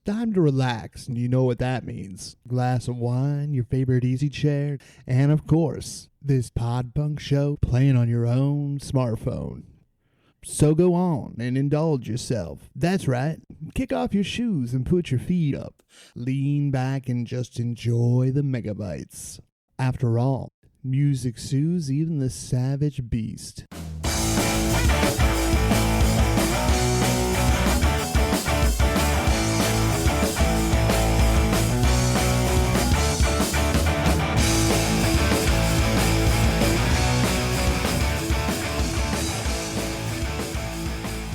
time to relax, and you know what that means. Glass of wine, your favorite easy chair, and of course, this Pod Punk show playing on your own smartphone. So go on and indulge yourself. That's right. Kick off your shoes and put your feet up. Lean back and just enjoy the megabytes. After all, music soothes even the savage beast.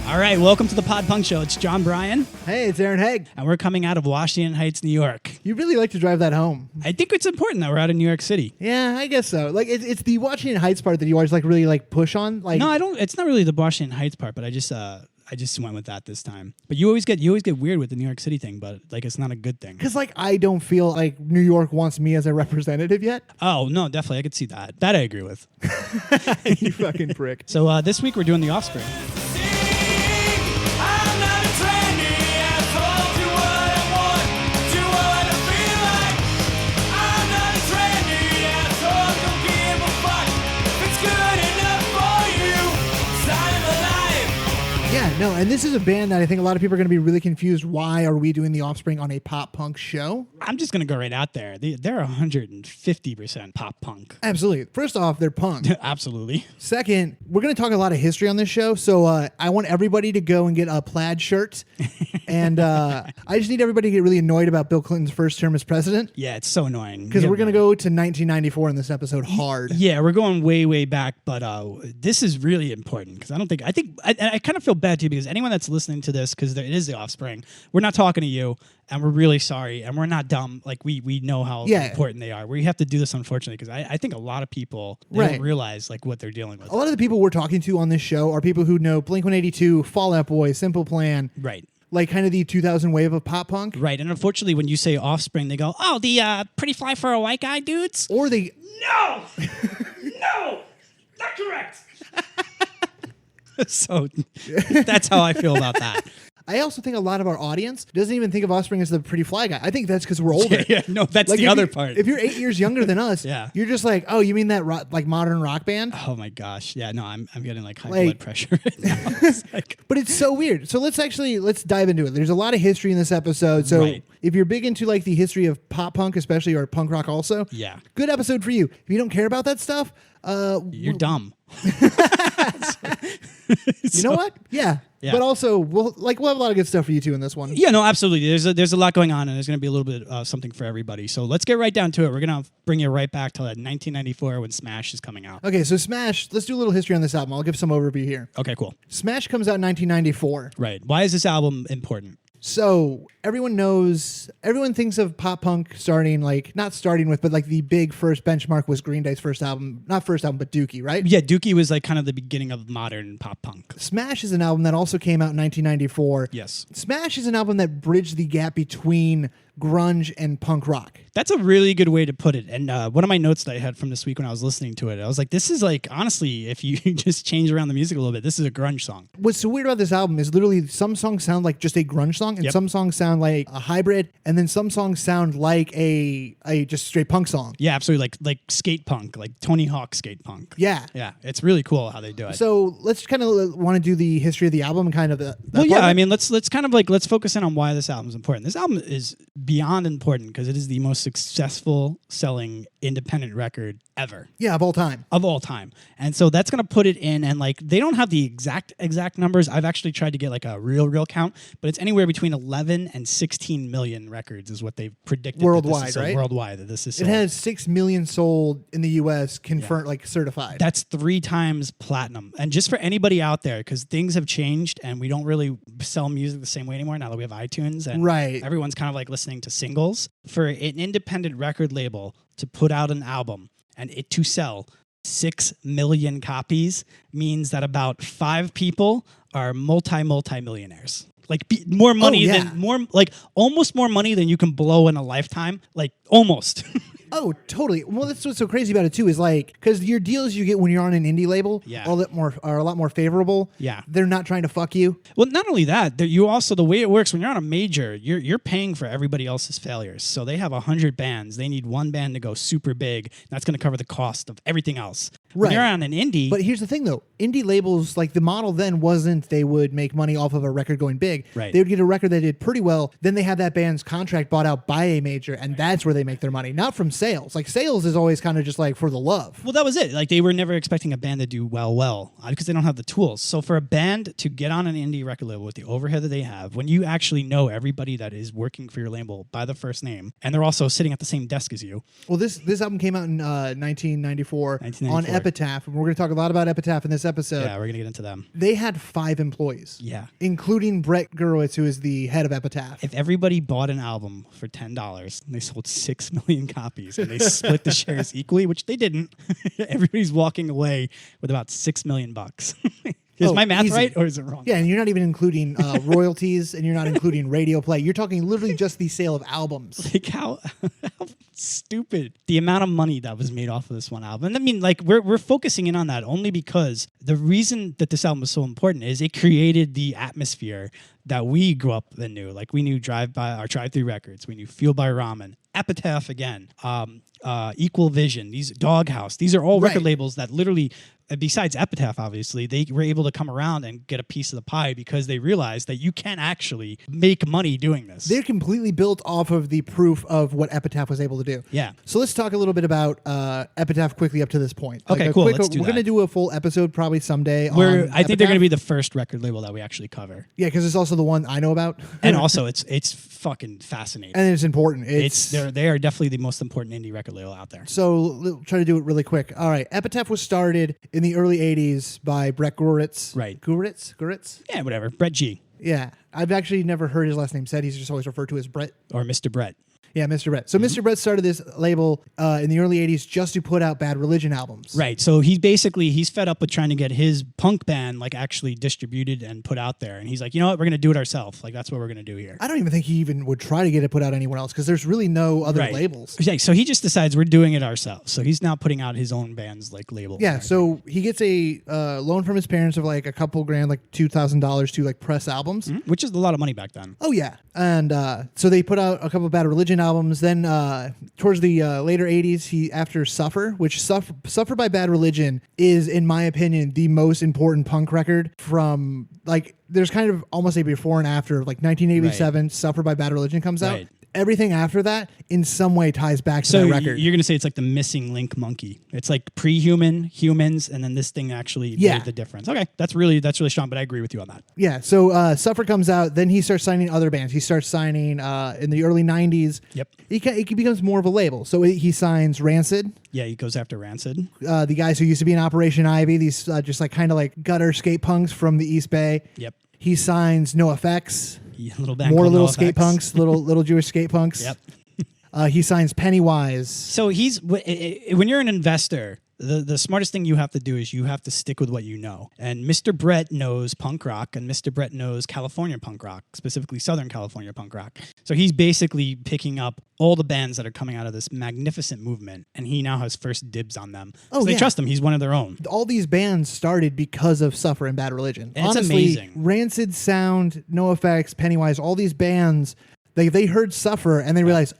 All right, welcome to the Pod Punk Show. It's John Bryan. Hey, it's Aaron Haag. And we're coming out of Washington Heights, New York. You really like to drive that home. I think it's important that we're out of New York City. Yeah, I guess so. Like it's the Washington Heights part that you always really push on. Like no, I don't. It's not really the Washington Heights part, but I just went with that this time. But you always get weird with the New York City thing, but like it's not a good thing. Because I don't feel like New York wants me as a representative yet. Oh no, definitely, I could see that. That I agree with. You fucking prick. So this week we're doing the Offspring. No, and this is a band that I think a lot of people are going to be really confused. Why are we doing the Offspring on a pop punk show? I'm just going to go right out there. They're 150% pop punk. Absolutely. First off, they're punk. Absolutely. Second, we're going to talk a lot of history on this show, so I want everybody to go and get a plaid shirt. And I just need everybody to get really annoyed about Bill Clinton's first term as president. Yeah, it's so annoying. Because we're going to go to 1994 in this episode hard. Yeah, we're going way, way back, but this is really important because I kind of feel bad too because anyone that's listening to this, because it is the Offspring, we're not talking to you, and we're really sorry, and we're not dumb. Like we know how important they are. We have to do this, unfortunately, because I think a lot of people don't realize like what they're dealing with. A lot of the people we're talking to on this show are people who know Blink-182, Fall Out Boy, Simple Plan, right? Like kind of the 2000 wave of pop punk, right? And unfortunately, when you say Offspring, they go, "Oh, the Pretty Fly for a White Guy dudes," or they no, not correct. So that's how I feel about that. I also think a lot of our audience doesn't even think of Offspring as the Pretty Fly Guy. I think that's because we're older. No, that's like the other part. If you're 8 years younger than us, you're just like, oh, you mean that modern rock band? Oh my gosh, yeah. No, I'm getting like high blood pressure right now. But it's so weird. So let's dive into it. There's a lot of history in this episode. So if you're big into like the history of pop punk, especially, or punk rock, also, good episode for you. If you don't care about that stuff, you're dumb. You know what? Yeah. But also, we'll have a lot of good stuff for you too in this one. Yeah, no, absolutely. There's a lot going on, and there's going to be a little bit of something for everybody. So let's get right down to it. We're going to bring you right back to that 1994 when Smash is coming out. Okay, so Smash, let's do a little history on this album. I'll give some overview here. Okay, cool. Smash comes out in 1994. Right. Why is this album important? So everyone thinks of pop punk not starting with, but like the big first benchmark was Green Day's first album, not first album, but Dookie, right? Yeah, Dookie was like kind of the beginning of modern pop punk. Smash is an album that also came out in 1994. Yes. Smash is an album that bridged the gap between grunge and punk rock. That's a really good way to put it. And one of my notes that I had from this week when I was listening to it, I was like, this is like, honestly, if you just change around the music a little bit, this is a grunge song. What's so weird about this album is literally some songs sound like just a grunge song, and some songs sound like a hybrid, and then some songs sound like a just straight punk song. Yeah, absolutely. Like skate punk, like Tony Hawk skate punk. Yeah. Yeah, it's really cool how they do it. So let's kind of want to do the history of the album and kind of the... let's focus in on why this album is important. This album is beyond important because it is the most successful selling independent record ever. Yeah, of all time. Of all time. And so that's going to put it in, and like they don't have the exact numbers. I've actually tried to get like a real count, but it's anywhere between 11 and 16 million records is what they've predicted. Worldwide, right? Worldwide that this is sold. It has 6 million sold in the US confirmed, like certified. That's 3 times platinum. And just for anybody out there, because things have changed and we don't really sell music the same way anymore now that we have iTunes and everyone's kind of like listening to singles. For an independent record label to put out an album and it to sell 6 million copies means that about 5 people are multi-millionaires. Like more money than almost more money than you can blow in a lifetime. Like almost. Oh, totally. Well, that's what's so crazy about it too is like because your deals you get when you're on an indie label are a lot more favorable. Yeah, they're not trying to fuck you. Well, not only that, you also the way it works when you're on a major, you're paying for everybody else's failures. So they have 100 bands. They need one band to go super big. That's going to cover the cost of everything else. Right. When you're on an indie, but here's the thing though: indie labels like the model then wasn't they would make money off of a record going big. Right. They would get a record that did pretty well. Then they have that band's contract bought out by a major, and that's where they make their money, not from sales. Like sales is always kind of just like for the love. Well, that was it. Like they were never expecting a band to do well because they don't have the tools. So for a band to get on an indie record label with the overhead that they have, when you actually know everybody that is working for your label by the first name, and they're also sitting at the same desk as you. Well, this album came out in 1994 on Epitaph, and we're going to talk a lot about Epitaph in this episode. Yeah, we're going to get into them. They had 5 employees. Yeah. Including Brett Gurewitz, who is the head of Epitaph. If everybody bought an album for $10, they sold 6 million copies, and they split the shares equally, which they didn't. Everybody's walking away with about $6 million. Is my math right, or is it wrong? Yeah, and you're not even including royalties, and you're not including radio play. You're talking literally just the sale of albums. Like how stupid the amount of money that was made off of this one album. And I mean, like we're focusing in on that only because the reason that this album was so important is it created the atmosphere that we grew up and knew. Like we knew Drive Through Records, we knew Fueled by Ramen, Epitaph again, Equal Vision, these Doghouse. These are all record labels that literally, besides Epitaph, obviously, they were able to come around and get a piece of the pie because they realized that you can actually make money doing this. They're completely built off of the proof of what Epitaph was able to do. Yeah. So let's talk a little bit about Epitaph quickly up to this point. Okay, cool. Let's do we're going to do a full episode probably someday. I think they're going to be the first record label that we actually cover. Yeah, because it's also the one I know about. And also, it's fucking fascinating. And it's important. They are definitely the most important indie record label out there. So we'll try to do it really quick. All right. Epitaph was started in the early 80s by Brett Gurewitz. Right. Gurewitz? Yeah, whatever. Brett G. Yeah. I've actually never heard his last name said. He's just always referred to as Brett. Or Mr. Brett. Yeah, Mr. Brett. So Mr. Brett started this label in the early 80s just to put out Bad Religion albums. Right. So he's fed up with trying to get his punk band like actually distributed and put out there. And he's like, you know what? We're going to do it ourselves. Like that's what we're going to do here. I don't even think he even would try to get it put out anywhere else because there's really no other labels. Yeah, so he just decides we're doing it ourselves. So he's now putting out his own band's like label. Yeah. So he gets a loan from his parents of like a couple grand, like $2,000 to like press albums. Mm-hmm. Which is a lot of money back then. Oh, yeah. And so they put out a couple of Bad Religion albums. Then towards the later 80s, after Suffer, which Suffer by Bad Religion is, in my opinion, the most important punk record from, like, there's kind of almost a before and after, like 1987, Suffer by Bad Religion comes out. Everything after that in some way ties back to that record. You're going to say it's like the missing link monkey. It's like pre-human, humans, and then this thing actually made the difference. Okay, that's really strong, but I agree with you on that. Yeah, so Suffer comes out, then he starts signing other bands. He starts signing in the early 90s. Yep. He becomes more of a label. So he signs Rancid. Yeah, he goes after Rancid. The guys who used to be in Operation Ivy, these just like kind of like gutter skate punks from the East Bay. Yep. He signs NoFX. More little skate punks, little Jewish skate punks. Yep. He signs Pennywise. So when you're an investor, the smartest thing you have to do is you have to stick with what you know. And Mr. Brett knows punk rock, and Mr. Brett knows California punk rock, specifically Southern California punk rock. So he's basically picking up all the bands that are coming out of this magnificent movement, and he now has first dibs on them. So they trust him. He's one of their own. All these bands started because of Suffer and Bad Religion. And honestly, it's amazing. Rancid, Sound, NoFX, Pennywise, all these bands, they heard Suffer and they realized,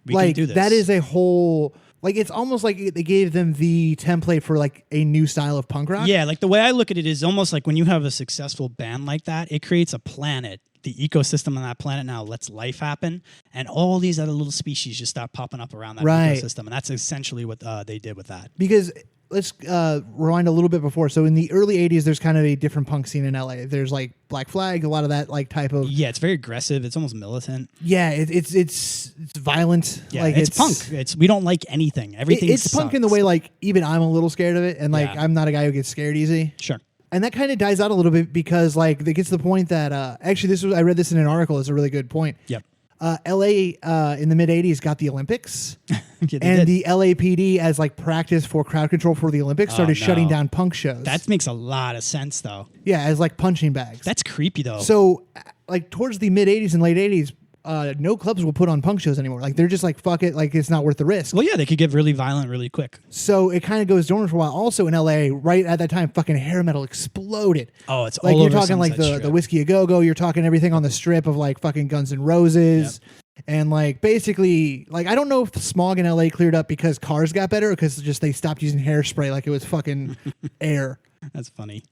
we can do this. That is a whole... Like, it's almost like they gave them the template for, like, a new style of punk rock. Yeah, like, the way I look at it is almost like when you have a successful band like that, it creates a planet. The ecosystem on that planet now lets life happen, and all these other little species just start popping up around that ecosystem, and that's essentially what they did with that. Because... Let's rewind a little bit before. So in the early 80s, there's kind of a different punk scene in LA. There's like Black Flag, a lot of that like type of... Yeah, it's very aggressive. It's almost militant. Yeah, it's violent. Yeah, like it's punk. We don't like anything. Everything It's sucks. punk in the way like even I'm a little scared of it. And like I'm not a guy who gets scared easy. Sure. And that kind of dies out a little bit because like it gets to the point that... actually, I read this in an article. It's a really good point. Yep. LA in the mid 80s got the Olympics, and the LAPD as like practice for crowd control for the Olympics started shutting down punk shows. That makes a lot of sense, though. Yeah, as like punching bags. That's creepy, though. So, like towards the mid 80s and late 80s, no clubs will put on punk shows anymore. Like they're just like, fuck it, like it's not worth the risk. Well, yeah, they could get really violent really quick. So it kind of goes dormant for a while. Also in LA, right at that time, fucking hair metal exploded. Oh, it's like all you're over talking like the Whiskey A Go Go. You're talking everything on the strip of like fucking Guns N' Roses. Yep. And like basically, like I don't know if the smog in LA cleared up because cars got better or because just they stopped using hairspray like it was fucking air. That's funny.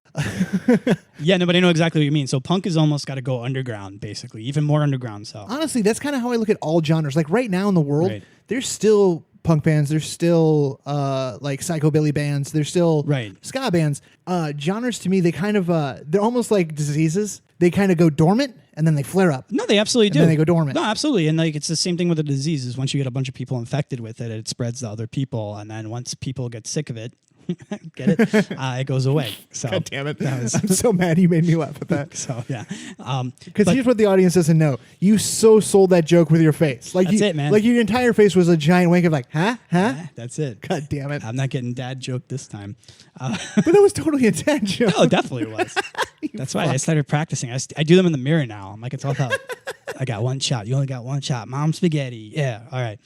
Yeah, no, but I know exactly what you mean. So punk has almost got to go underground, basically, even more underground. So honestly, that's kind of how I look at all genres. Like right now in the world, there's still punk bands, there's still like psychobilly bands, there's still ska bands. Genres to me, they kind of they're almost like diseases. They kind of go dormant and then they flare up. No, they absolutely do. And then they go dormant. No, absolutely. And like it's the same thing with the diseases. Once you get a bunch of people infected with it, it spreads to other people, and then once people get sick of it, get it? It goes away. So, God damn it! I'm so mad you made me laugh at that. So yeah, because here's what the audience doesn't know: you so sold that joke with your face. Like that's it, man. Like your entire face was a giant wink of like, huh? That's it. God damn it! I'm not getting dad joke this time. But it was totally a dad joke. No, it definitely was. That's why I started practicing. I do them in the mirror now. I'm like, it's all about. I got one shot. You only got one shot. Mom spaghetti. Yeah. All right.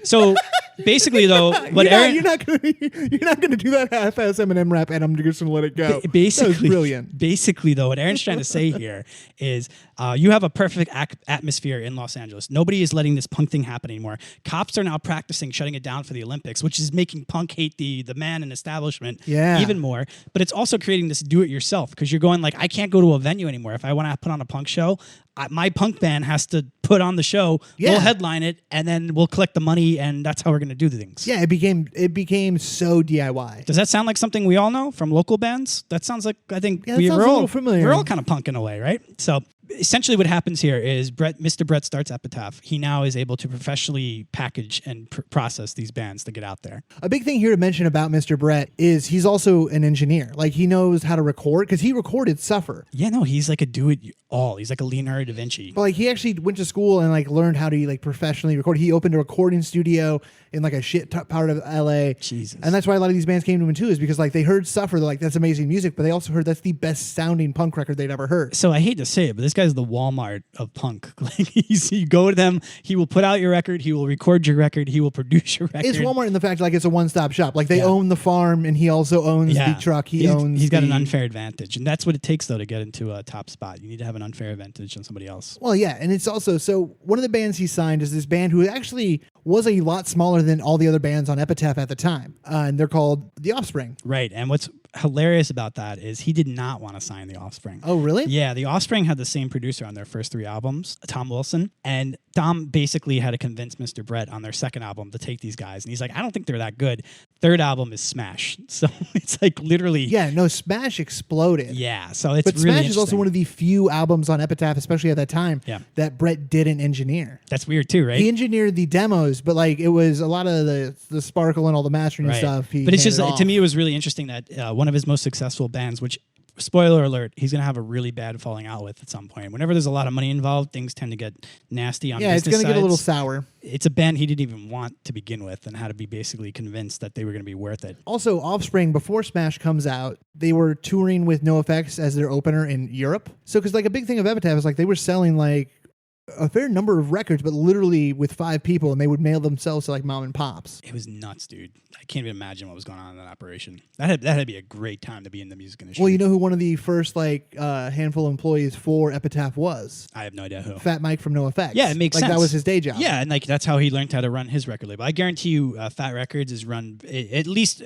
So basically, though, what you're not gonna do that half-ass Eminem rap, and I'm just gonna let it go. Basically, that was brilliant. Basically, though, what Aaron's trying to say here is, you have a perfect atmosphere in Los Angeles. Nobody is letting this punk thing happen anymore. Cops are now practicing shutting it down for the Olympics, which is making punk hate the man and establishment even more. But it's also creating this do-it-yourself because you're going like, I can't go to a venue anymore. If I want to put on a punk show, my punk band has to put on the show. Yeah. We'll headline it, and then we'll collect the money, and that's how we're going to do the things. Yeah, it became so DIY. Does that sound like something we all know from local bands? That sounds like, I think we're all a little familiar. We're all kind of punk in a way, right? So essentially what happens here is Mr. Brett starts Epitaph. He now is able to professionally package and process these bands to get out there. A big thing here to mention about Mr. Brett is he's also an engineer. Like he knows how to record because he recorded Suffer. Yeah, no, he's like a do-it-all. He's like a Leonardo da Vinci. But like he actually went to school and like learned how to like professionally record. He opened a recording studio in like a shit part of LA. Jesus. And that's why a lot of these bands came to him too, is because like they heard Suffer, they're like, that's amazing music, but they also heard that's the best sounding punk record they'd ever heard. So I hate to say it, but this guy's the Walmart of punk. Like you go to them, he will put out your record, he will record your record, he will produce your record. It's Walmart in the fact like it's a one-stop shop. Like they own the farm and he also owns the truck. He's got an unfair advantage. And that's what it takes though to get into a top spot. You need to have an unfair advantage on somebody else. Well, yeah, and it's also, so one of the bands he signed is this band who actually was a lot smaller than all the other bands on Epitaph at the time. And they're called The Offspring. Right. And what's hilarious about that is he did not want to sign The Offspring. Oh, really? Yeah. The Offspring had the same producer on their first 3 albums, Tom Wilson. And Tom basically had to convince Mr. Brett on their second album to take these guys. And he's like, I don't think they're that good. Third album is Smash. So it's like literally. Yeah, no, Smash exploded. Yeah. So it's but really Smash is also one of the few albums on Epitaph, especially at that time, that Brett didn't engineer. That's weird too, right? He engineered the demos, but like it was a lot of the sparkle and all the mastering and stuff. But it's just, to me, it was really interesting that one of his most successful bands, which, spoiler alert, he's going to have a really bad falling out with at some point. Whenever there's a lot of money involved, things tend to get nasty on business it's going to get a little sides. sour. It's a band he didn't even want to begin with and had to be basically convinced that they were going to be worth it. Also, Offspring, before Smash comes out, they were touring with NoFX as their opener in Europe. So, because like a big thing of Epitaph is like they were selling like a fair number of records, but literally with 5 people, and they would mail themselves to like mom and pops. It was nuts, dude. I can't even imagine what was going on in that operation. That had to be a great time to be in the music industry. Well, you know who one of the first like handful of employees for Epitaph was? I have no idea who. Fat Mike from NoFX. Yeah, it makes sense. Like that was his day job. Yeah, and like that's how he learned how to run his record label. I guarantee you, Fat Records is run at least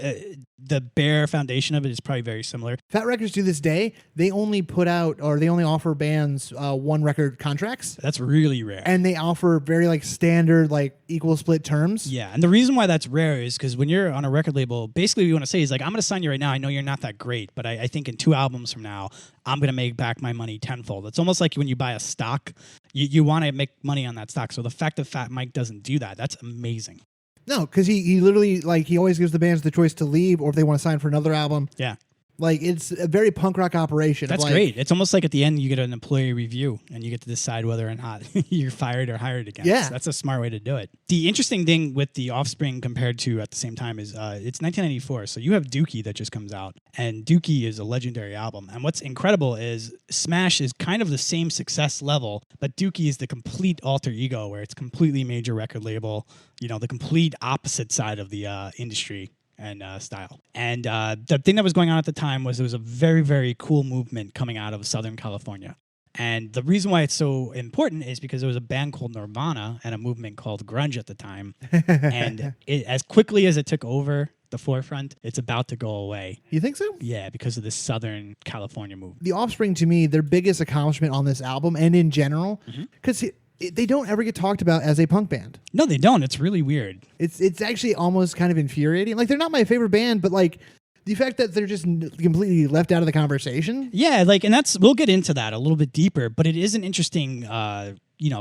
the bare foundation of it is probably very similar. Fat Records to this day, they only put out or they only offer bands 1 record contracts. That's really rare. And they offer very like standard like equal split terms. Yeah, and the reason why that's rare is because when you're on a record label, basically what you want to say is like, I'm going to sign you right now. I know you're not that great, but I think in 2 albums from now, I'm going to make back my money tenfold. It's almost like when you buy a stock, you want to make money on that stock. So the fact that Fat Mike doesn't do that, that's amazing. No, because he literally, like, he always gives the bands the choice to leave or if they want to sign for another album. Yeah. Like, it's a very punk rock operation. That's great. It's almost like at the end you get an employee review and you get to decide whether or not you're fired or hired again. Yeah. That's a smart way to do it. The interesting thing with the Offspring compared to at the same time is it's 1994. So you have Dookie that just comes out. And Dookie is a legendary album. And what's incredible is Smash is kind of the same success level, but Dookie is the complete alter ego where it's completely major record label, the complete opposite side of the industry and style. And the thing that was going on at the time was there was a very, very cool movement coming out of Southern California. And the reason why it's so important is because there was a band called Nirvana and a movement called Grunge at the time. And as quickly as it took over the forefront, it's about to go away. You think so? Yeah, because of this Southern California movement. The Offspring, to me, their biggest accomplishment on this album and in general, because they don't ever get talked about as a punk band. No, they don't. It's really weird. It's actually almost kind of infuriating. Like, they're not my favorite band, but like the fact that they're just completely left out of the conversation. Yeah, and we'll get into that a little bit deeper, but it is an interesting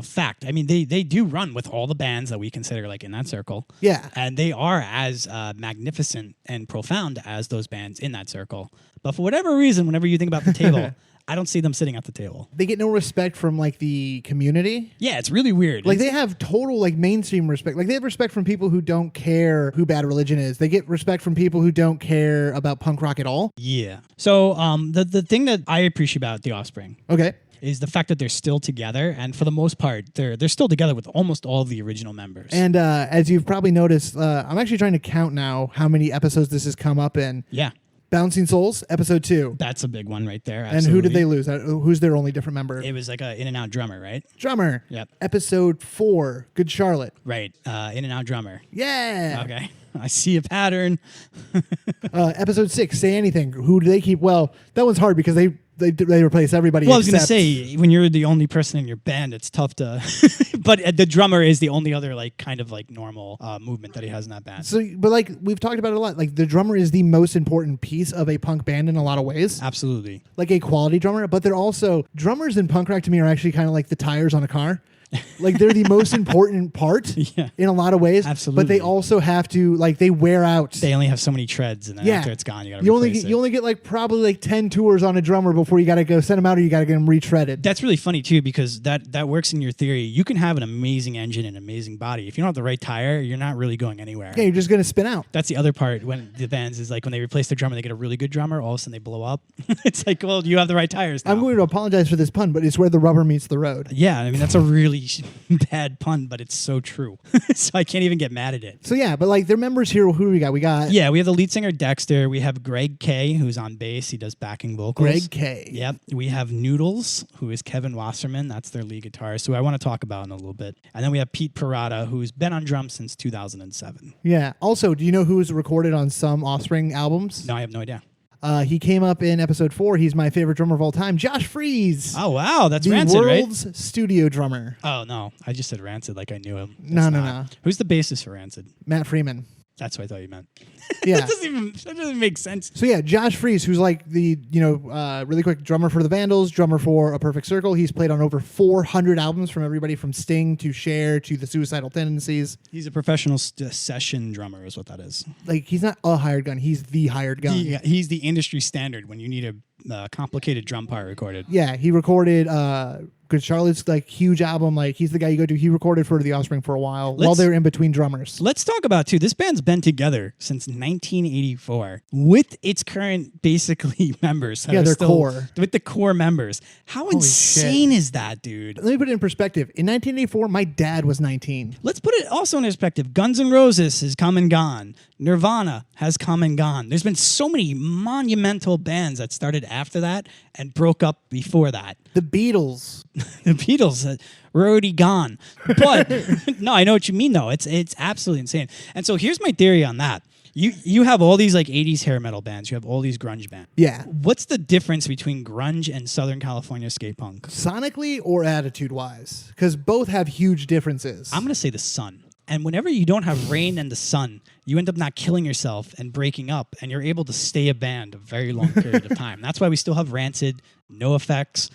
fact. I mean, they do run with all the bands that we consider like in that circle. Yeah. And they are as magnificent and profound as those bands in that circle. But for whatever reason, whenever you think about the table, I don't see them sitting at the table. They get no respect from like the community. Yeah, it's really weird. Like they have total like mainstream respect. Like they have respect from people who don't care who Bad Religion is. They get respect from people who don't care about punk rock at all. Yeah. So the thing that I appreciate about The Offspring. Okay. Is the fact that they're still together, and for the most part, they're still together with almost all of the original members. And as you've probably noticed, I'm actually trying to count now how many episodes this has come up in. Yeah. Bouncing Souls, episode 2. That's a big one right there. Absolutely. And who did they lose? Who's their only different member? It was like an in-and-out drummer, right? Drummer. Yep. Episode 4, Good Charlotte. Right. In-and-out drummer. Yeah. Okay. I see a pattern. Episode 6, Say Anything. Who do they keep? Well, that one's hard because they replace everybody. Well, I was going to say, when you're the only person in your band, it's tough to... but the drummer is the only other like kind of like normal movement that he has in that band. So, but like we've talked about it a lot, like the drummer is the most important piece of a punk band in a lot of ways. Absolutely. Like a quality drummer, but they're also... Drummers in punk rock to me are actually kind of like the tires on a car. Like they're the most important part in a lot of ways. Absolutely. But they also have to they wear out. They only have so many treads, and then after it's gone, you got to replace it. You only get like probably like 10 tours on a drummer before you got to go send them out, or you got to get them retreaded. That's really funny too, because that works in your theory. You can have an amazing engine and an amazing body. If you don't have the right tire, you're not really going anywhere. Yeah, you're just going to spin out. That's the other part when the bands is like when they replace their drummer, they get a really good drummer. All of a sudden they blow up. It's like, well, you have the right tires now. I'm going to apologize for this pun, but it's where the rubber meets the road. Yeah, I mean that's a really bad pun, but it's so true. So I can't even get mad at it. So yeah, but like their members here, who do we got? We have the lead singer Dexter. We have Greg K, who's on bass. He does backing vocals. Greg K. Yep. We have Noodles, who is Kevin Wasserman. That's their lead guitarist, who I want to talk about in a little bit. And then we have Pete Parada, who's been on drums since 2007. Yeah. Also, do you know who was recorded on some Offspring albums? No, I have no idea. He came up in episode 4. He's my favorite drummer of all time, Josh Freese. Oh, wow. That's the Rancid, right? world's studio drummer. Oh, no. I just said Rancid like I knew him. No. Who's the bassist for Rancid? Matt Freeman. That's what I thought you meant. Yeah. that doesn't make sense. So yeah, Josh Freese, who's like the, really quick drummer for the Vandals, drummer for A Perfect Circle. He's played on over 400 albums from everybody from Sting to Cher to the Suicidal Tendencies. He's a professional session drummer is what that is. Like he's not a hired gun. He's the hired gun. He's the industry standard when you need a complicated drum part recorded. Yeah. He recorded, Good Charlotte's like huge album. Like he's the guy you go to. He recorded for the Offspring for a while while they were in between drummers. Let's talk about too. This band's been together since 1984 with its current basically members. Yeah, their core. With the core members. How Holy insane shit. is that, dude? Let me put it in perspective. In 1984, my dad was 19. Let's put it also in perspective. Guns N' Roses has come and gone. Nirvana has come and gone. There's been so many monumental bands that started after that and broke up before that. The Beatles. The Beatles were already gone. But no, I know what you mean though. It's absolutely insane. And so here's my theory on that. You have all these like 80s hair metal bands. You have all these grunge bands. Yeah. What's the difference between grunge and Southern California skate punk? Sonically or attitude-wise? Because both have huge differences. I'm going to say the sun. And whenever you don't have rain and the sun, you end up not killing yourself and breaking up, and you're able to stay a band a very long period of time. That's why we still have Rancid, No Effects,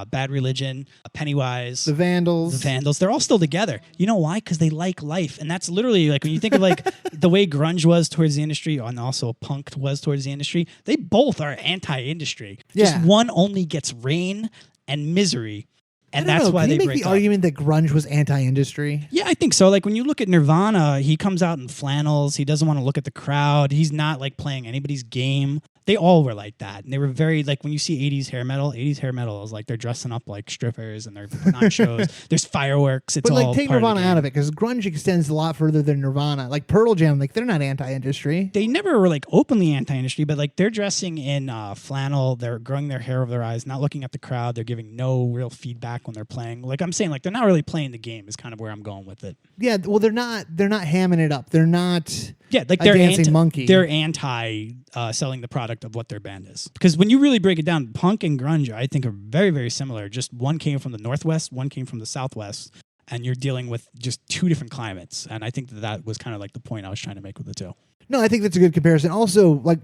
Bad Religion, Pennywise, the Vandals. They're all still together. You know why? Because they like life. And that's literally like when you think of like the way grunge was towards the industry and also punk was towards the industry, they both are anti-industry. Just one only gets rain and misery. And that's why they break up. Can you make the argument that grunge was anti-industry? Yeah, I think so. Like when you look at Nirvana, he comes out in flannels. He doesn't want to look at the crowd. He's not like playing anybody's game. They all were like that. And they were very, like when you see 80s hair metal is like they're dressing up like strippers and they're putting on shows. There's fireworks. It's but all like take Nirvana out of it because grunge extends a lot further than Nirvana. Like Pearl Jam, like they're not anti-industry. They never were like openly anti-industry, but like they're dressing in flannel. They're growing their hair over their eyes, not looking at the crowd. They're giving no real feedback when they're playing. Like I'm saying, like they're not really playing the game is kind of where I'm going with it. Yeah, well, they're not hamming it up. They're not. Yeah, like they're dancing monkey. They're anti selling the product of what their band is. Because when you really break it down, punk and grunge, I think, are very, very similar. Just one came from the Northwest, one came from the Southwest, and you're dealing with just two different climates. And I think that was kind of like the point I was trying to make with the two. No, I think that's a good comparison. Also, like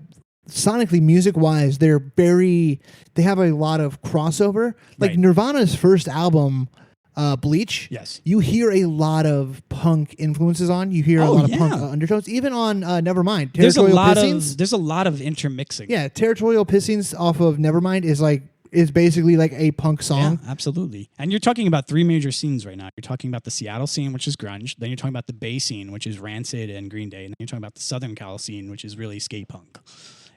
sonically, music-wise, they have a lot of crossover. Like Nirvana's first album, Bleach. Yes. You hear a lot of punk influences on. You hear a lot of punk undertones. Even on Nevermind. There's a lot of intermixing. Yeah, Territorial Pissings off of Nevermind is basically like a punk song. Yeah, absolutely. And you're talking about three major scenes right now. You're talking about the Seattle scene, which is grunge. Then you're talking about the Bay scene, which is Rancid and Green Day. And then you're talking about the Southern Cal scene, which is really skate punk.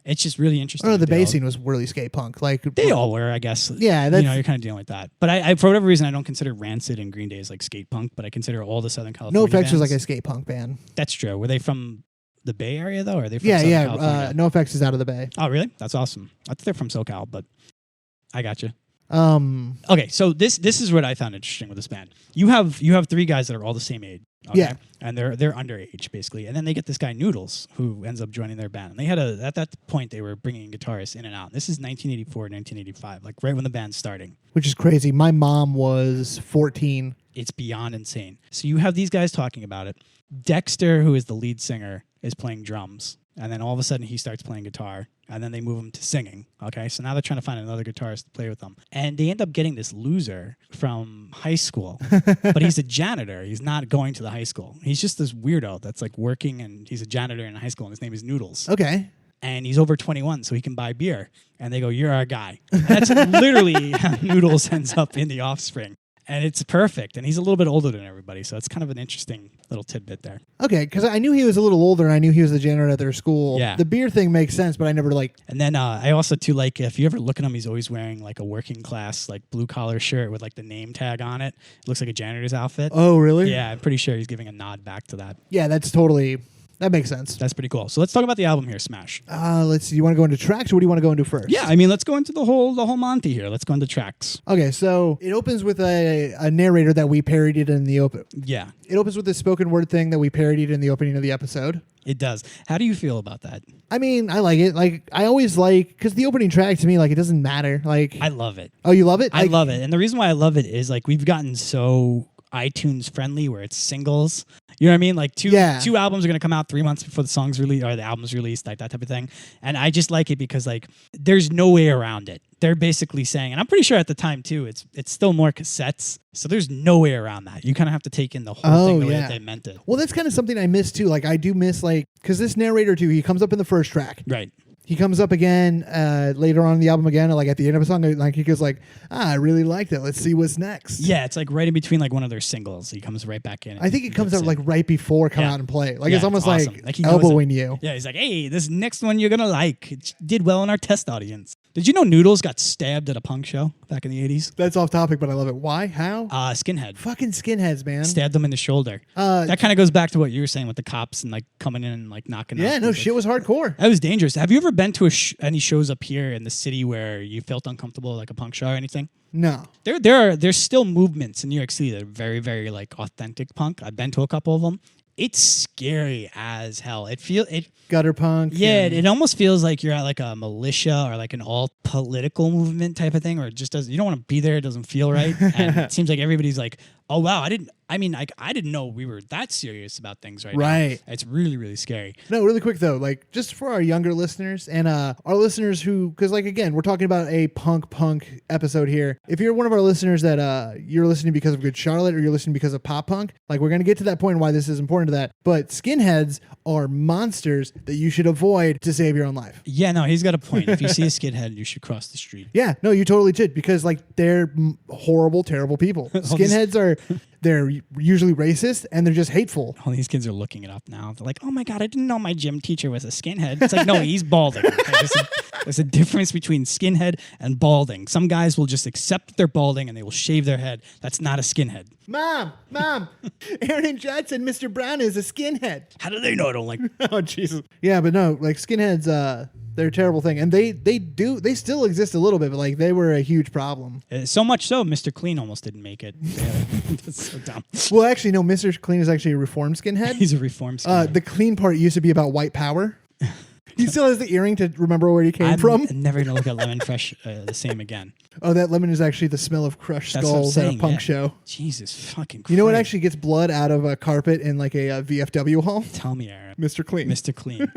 It's just really interesting. Oh, the Bay scene was really skate punk. Like they all were, I guess. Yeah, you're kind of dealing with that. But I for whatever reason, I don't consider Rancid and Green Day as like skate punk. But I consider all the Southern California. NoFX was like a skate punk band. That's true. Were they from the Bay Area though? Or are they from Southern California? NoFX is out of the Bay. Oh, really? That's awesome. I thought they're from SoCal, but I got you. Okay, so this is what I found interesting with this band. You have three guys that are all the same age. Okay? Yeah. And they're underage basically. And then they get this guy Noodles who ends up joining their band. And they had at that point they were bringing guitarists in and out. This is 1984, 1985, like right when the band's starting. Which is crazy. My mom was 14. It's beyond insane. So you have these guys talking about it. Dexter, who is the lead singer, is playing drums. And then all of a sudden he starts playing guitar. And then they move him to singing. Okay, so now they're trying to find another guitarist to play with them. And they end up getting this loser from high school. But he's a janitor. He's not going to the high school. He's just this weirdo that's like working, and he's a janitor in high school, and his name is Noodles. Okay. And he's over 21, so he can buy beer. And they go, "You're our guy." And that's literally how Noodles ends up in the Offspring. And it's perfect. And he's a little bit older than everybody. So it's kind of an interesting little tidbit there. Okay, because I knew he was a little older, and I knew he was the janitor at their school. Yeah. The beer thing makes sense, but I never like... And then I also, too, like, if you ever look at him, he's always wearing, like, a working class, like, blue-collar shirt with, like, the name tag on it. It looks like a janitor's outfit. Oh, really? Yeah, I'm pretty sure he's giving a nod back to that. Yeah, that's totally... That makes sense. That's pretty cool. So let's talk about the album here, Smash. Let's see. You want to go into tracks, or what do you want to go into first? Yeah, I mean, let's go into the whole Monty here. Let's go into tracks. Okay, so it opens with a narrator that we parodied in the open. Yeah. It opens with this spoken word thing that we parodied in the opening of the episode. It does. How do you feel about that? I mean, I like it. Like, I always like, because the opening track to me, like, it doesn't matter. Like, I love it. Oh, you love it? I love it. And the reason why I love it is, like, we've gotten so iTunes friendly where it's singles. You know what I mean? Like two albums are going to come out 3 months before the song's released or the album's released, like that type of thing. And I just like it because like there's no way around it. They're basically saying, and I'm pretty sure at the time too, it's still more cassettes. So there's no way around that. You kind of have to take in the whole thing the way that they meant it. Well, that's kind of something I miss too. Like I do miss like, because this narrator too, he comes up in the first track. Right. He comes up again later on in the album again, like at the end of a song, like he goes like, I really liked it. Let's see what's next. Yeah, it's like right in between like one of their singles. He comes right back in. I think it comes out like right before come out and play. Like it's almost awesome. like elbowing you. Yeah, he's like, hey, this next one you're going to like. It did well in our test audience. Did you know Noodles got stabbed at a punk show back in the 80s? That's off topic, but I love it. Why? How? Skinhead. Fucking skinheads, man. Stabbed him in the shoulder. That kind of goes back to what you were saying with the cops and like coming in and like knocking out. Yeah, no, shit was hardcore. That was dangerous. Have you ever been to any shows up here in the city where you felt uncomfortable, like a punk show or anything? No. There's still movements in New York City that are very, very like authentic punk. I've been to a couple of them. It's scary as hell. Gutter punk. Yeah, it almost feels like you're at like a militia or like an all political movement type of thing, or it just doesn't. You don't want to be there. It doesn't feel right. And it seems like everybody's like Oh wow, I didn't know we were that serious about things now. It's really, really scary. No, really quick though, like just for our younger listeners and our listeners who, because like again, we're talking about a punk episode here. If you're one of our listeners that you're listening because of Good Charlotte or you're listening because of pop punk, like we're gonna get to that point why this is important to that. But skinheads are monsters that you should avoid to save your own life. Yeah, no, he's got a point. If you see a skinhead, you should cross the street. Yeah, no, you totally should, because like they're horrible, terrible people. Skinheads they're usually racist and they're just hateful. All these kids are looking it up now. They're like, oh my God, I didn't know my gym teacher was a skinhead. It's like, no, he's balding. Okay? There's a difference between skinhead and balding. Some guys will just accept that they're balding and they will shave their head. That's not a skinhead. Mom, Aaron and Chad said Mr. Brown is a skinhead. How do they know I don't like? Oh, Jesus. Yeah, but no, like skinheads, they're a terrible thing. And they still exist a little bit, but like they were a huge problem. So much so, Mr. Clean almost didn't make it. That's so dumb. Well, actually, no, Mr. Clean is actually a reformed skinhead. He's a reformed skinhead. The clean part used to be about white power. He still has the earring to remember where he came from. I'm never going to look at Lemon Fresh the same again. Oh, that lemon is actually the smell of crushed skulls at a punk show. Jesus fucking Christ. You know what actually gets blood out of a carpet in like a VFW hall? Tell me, Aaron. Mr. Clean. Mr. Clean.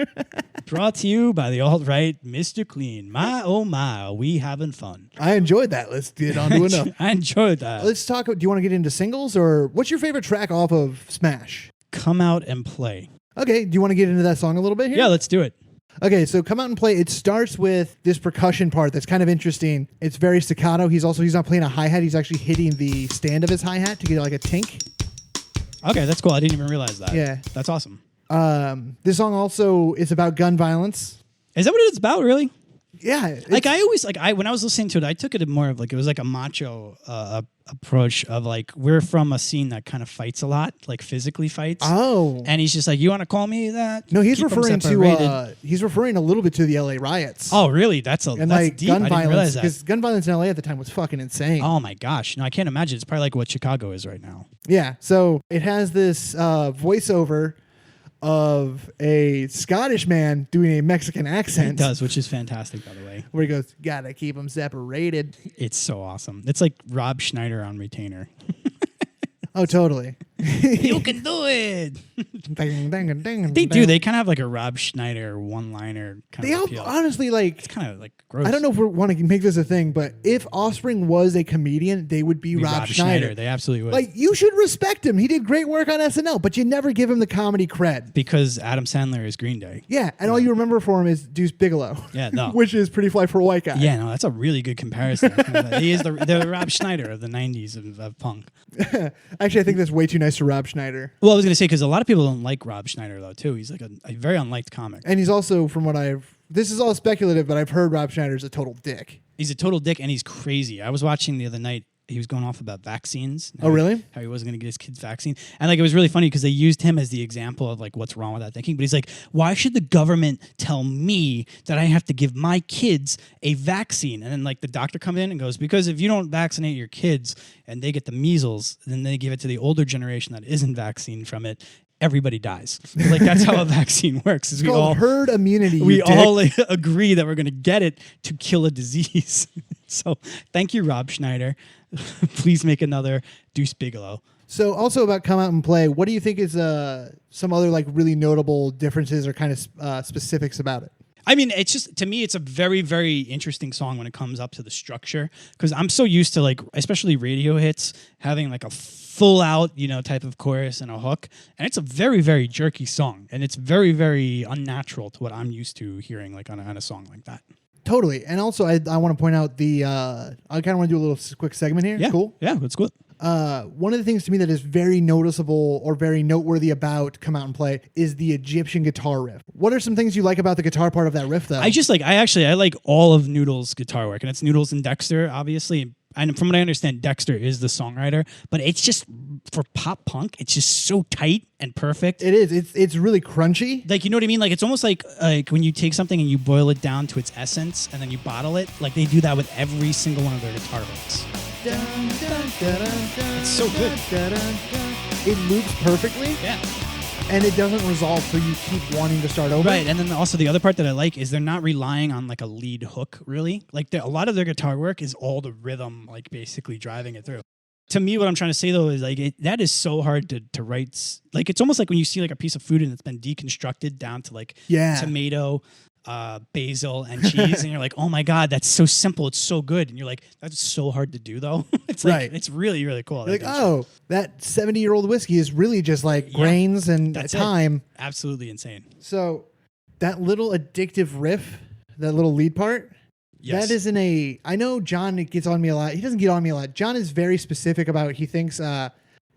Brought to you by the alt-right Mr. Clean. My, oh my, we having fun. I enjoyed that. Let's get on to enough. I enjoyed that. Let's talk. Do you want to get into singles, or what's your favorite track off of Smash? Come Out and Play. Okay. Do you want to get into that song a little bit here? Yeah, let's do it. Okay, so Come Out and Play, it starts with this percussion part that's kind of interesting. It's very staccato. He's not playing a hi-hat. He's actually hitting the stand of his hi-hat to get like a tink. Okay, that's cool. I didn't even realize that. Yeah. That's awesome. This song also is about gun violence. Is that what it's about, really? Yeah. When I was listening to it, I took it more of like, it was like a macho approach of like, we're from a scene that kind of fights a lot, like physically fights. Oh. And he's just like, you want to call me that? No, he's referring a little bit to the LA riots. Oh, really? That's deep. Gun I didn't violence, realize that. because gun violence in LA at the time was fucking insane. Oh my gosh. No, I can't imagine. It's probably like what Chicago is right now. Yeah. So it has this voiceover of a Scottish man doing a Mexican accent. It does, which is fantastic, by the way. Where he goes, gotta keep them separated. It's so awesome. It's like Rob Schneider on Retainer. Oh, totally. You can do it. They do. They kind of have like a Rob Schneider one-liner kind of appeal. Honestly, like, it's kind of like gross. I don't know if we want to make this a thing, but if Offspring was a comedian, they would be Rob Schneider. They absolutely would. Like, you should respect him. He did great work on SNL, but you never give him the comedy cred. Because Adam Sandler is Green Day. Yeah, and all you remember for him is Deuce Bigelow. Yeah, no. Which is Pretty Fly for a White Guy. Yeah, no, that's a really good comparison. He is the Rob Schneider of the 90s of punk. Actually, I think that's way too nice to Rob Schneider. Well, I was going to say, because a lot of people don't like Rob Schneider, though, too. He's like a very unliked comic. And he's also, from what this is all speculative, but I've heard Rob Schneider's a total dick. He's a total dick, and he's crazy. I was watching the other night. He was going off about vaccines. Oh, really? How he wasn't going to get his kids vaccine. And like, it was really funny because they used him as the example of like what's wrong with that thinking. But he's like, why should the government tell me that I have to give my kids a vaccine? And then like the doctor comes in and goes, because if you don't vaccinate your kids and they get the measles, then they give it to the older generation that isn't vaccinated from it, everybody dies. Like, that's how a vaccine works. It's called herd immunity. We all agree that we're going to get it to kill a disease. So thank you, Rob Schneider. Please make another Deuce Bigelow. So also about Come Out and Play, what do you think is some other like really notable differences or kind of specifics about it? I mean, it's just, to me, it's a very, very interesting song when it comes up to the structure, because I'm so used to, like, especially radio hits, having like a full out, type of chorus and a hook. And it's a very, very jerky song. And it's very, very unnatural to what I'm used to hearing like on a song like that. Totally. And also, I want to point out I kind of want to do a little quick segment here. Yeah. Cool? Yeah, that's good. One of the things to me that is very noticeable or very noteworthy about Come Out and Play is the Egyptian guitar riff. What are some things you like about the guitar part of that riff, though? I like all of Noodle's guitar work, and it's Noodles and Dexter, obviously. And from what I understand, Dexter is the songwriter, but it's just, for pop punk, it's just so tight and perfect. It is. It's really crunchy. Like, you know what I mean? Like, it's almost like when you take something and you boil it down to its essence and then you bottle it. Like, they do that with every single one of their guitar hooks. It's so good. It loops perfectly. Yeah. And it doesn't resolve, so you keep wanting to start over. Right, and then also the other part that I like is they're not relying on like a lead hook, really. Like, a lot of their guitar work is all the rhythm, like, basically driving it through. To me, what I'm trying to say though is like that is so hard to write. Like it's almost like when you see like a piece of food and it's been deconstructed down to like tomato, basil, and cheese, and you're like, oh my god, that's so simple. It's so good, and you're like, that's so hard to do though. It's like it's really really cool. Like that 70-year-old whiskey is really just like grains and thyme. Absolutely insane. So that little addictive riff, that little lead part. Yes. That isn't I know John gets on me a lot. He doesn't get on me a lot. John is very specific about, he thinks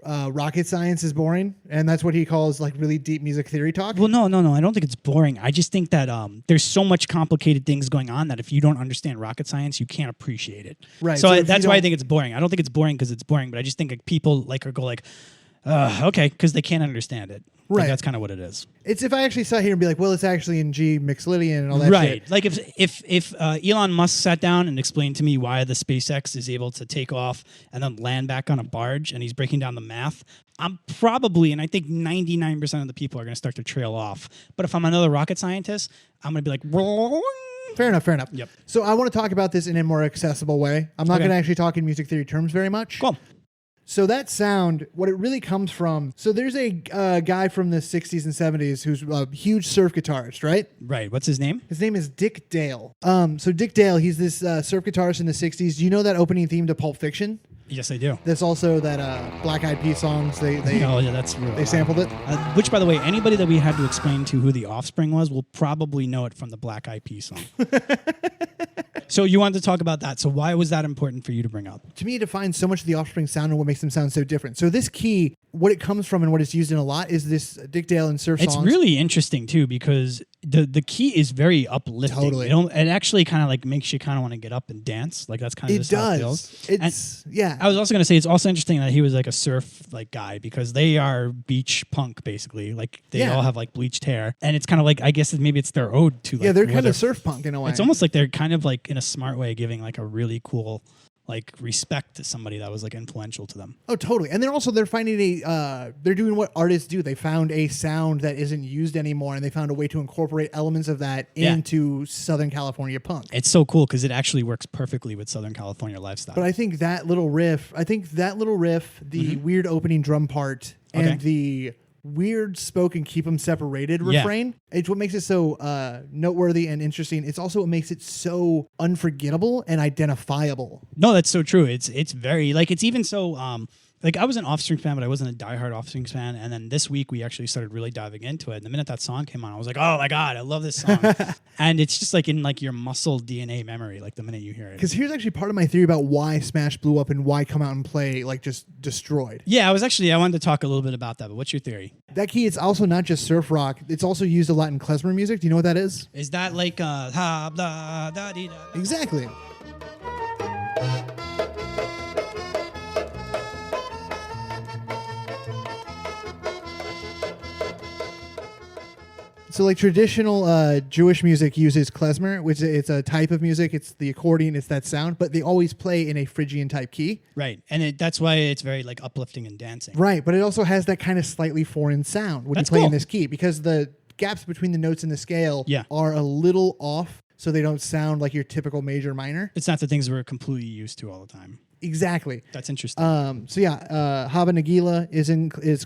rocket science is boring, and that's what he calls like really deep music theory talk. Well, no. I don't think it's boring. I just think that there's so much complicated things going on that if you don't understand rocket science, you can't appreciate it. Right. So that's why I think it's boring. I don't think it's boring because it's boring, but I just think like, people like go like, okay, because they can't understand it. Right. Like, that's kind of what it is. It's if I actually sat here and be like, well, it's actually in G Mixolydian and all that shit. Right. Like if Elon Musk sat down and explained to me why the SpaceX is able to take off and then land back on a barge and he's breaking down the math, I'm probably, and I think 99% of the people are going to start to trail off. But if I'm another rocket scientist, I'm going to be like, Fair enough. Yep. So I want to talk about this in a more accessible way. I'm not going to actually talk in music theory terms very much. Cool. So that sound, what it really comes from, so there's a guy from the 60s and 70s who's a huge surf guitarist, right? Right. What's his name? His name is Dick Dale. So Dick Dale, he's this surf guitarist in the 60s. Do you know that opening theme to Pulp Fiction? Yes, I do. That's also that Black Eyed Peas songs. They that's really they sampled it. Which, by the way, anybody that we had to explain to who the Offspring was will probably know it from the Black Eyed Peas song. So you wanted to talk about that. So why was that important for you to bring up? To me, it defines so much of the Offspring sound and what makes them sound so different. So this key, what it comes from and what it's used in a lot is this Dick Dale and surf songs. It's really interesting, too, because the key is very uplifting. Totally. It actually kind of like makes you kind of want to get up and dance. Like that's kind of just how it feels. I was also going to say it's also interesting that he was like a surf like guy because they are beach punk basically. Like they all have like bleached hair, and it's kind of like I guess maybe it's their ode to like, they're kind of surf punk in a way. It's almost like they're kind of like in a smart way giving like a really cool like respect to somebody that was like influential to them. Oh, totally. And they're finding they're doing what artists do. They found a sound that isn't used anymore, and they found a way to incorporate elements of that into Southern California punk. It's so cool because it actually works perfectly with Southern California lifestyle. But I think that little riff, the weird opening drum part, and the weird spoken keep them separated refrain, it's what makes it so noteworthy and interesting. It's also what makes it so unforgettable and identifiable. No, that's so true. It's very like it's even so like I was an Offspring fan, but I wasn't a diehard Offspring fan. And then this week we actually started really diving into it. And the minute that song came on, I was like, oh my God, I love this song. And it's just like in like your muscle DNA memory, like the minute you hear it. Because here's actually part of my theory about why Smash blew up and why Come Out and Play like just destroyed. Yeah, I wanted to talk a little bit about that, but what's your theory? That key, it's also not just surf rock. It's also used a lot in klezmer music. Do you know what that is? Is that like ha blah da dee da? Exactly. So like traditional Jewish music uses klezmer, which it's a type of music. It's the accordion, it's that sound, but they always play in a Phrygian type key. Right. And that's why it's very like uplifting and dancing. Right. But it also has that kind of slightly foreign sound when you play in this key because the gaps between the notes in the scale are a little off, so they don't sound like your typical major minor. It's not the things we're completely used to all the time. Exactly. That's interesting. Hava Nagila is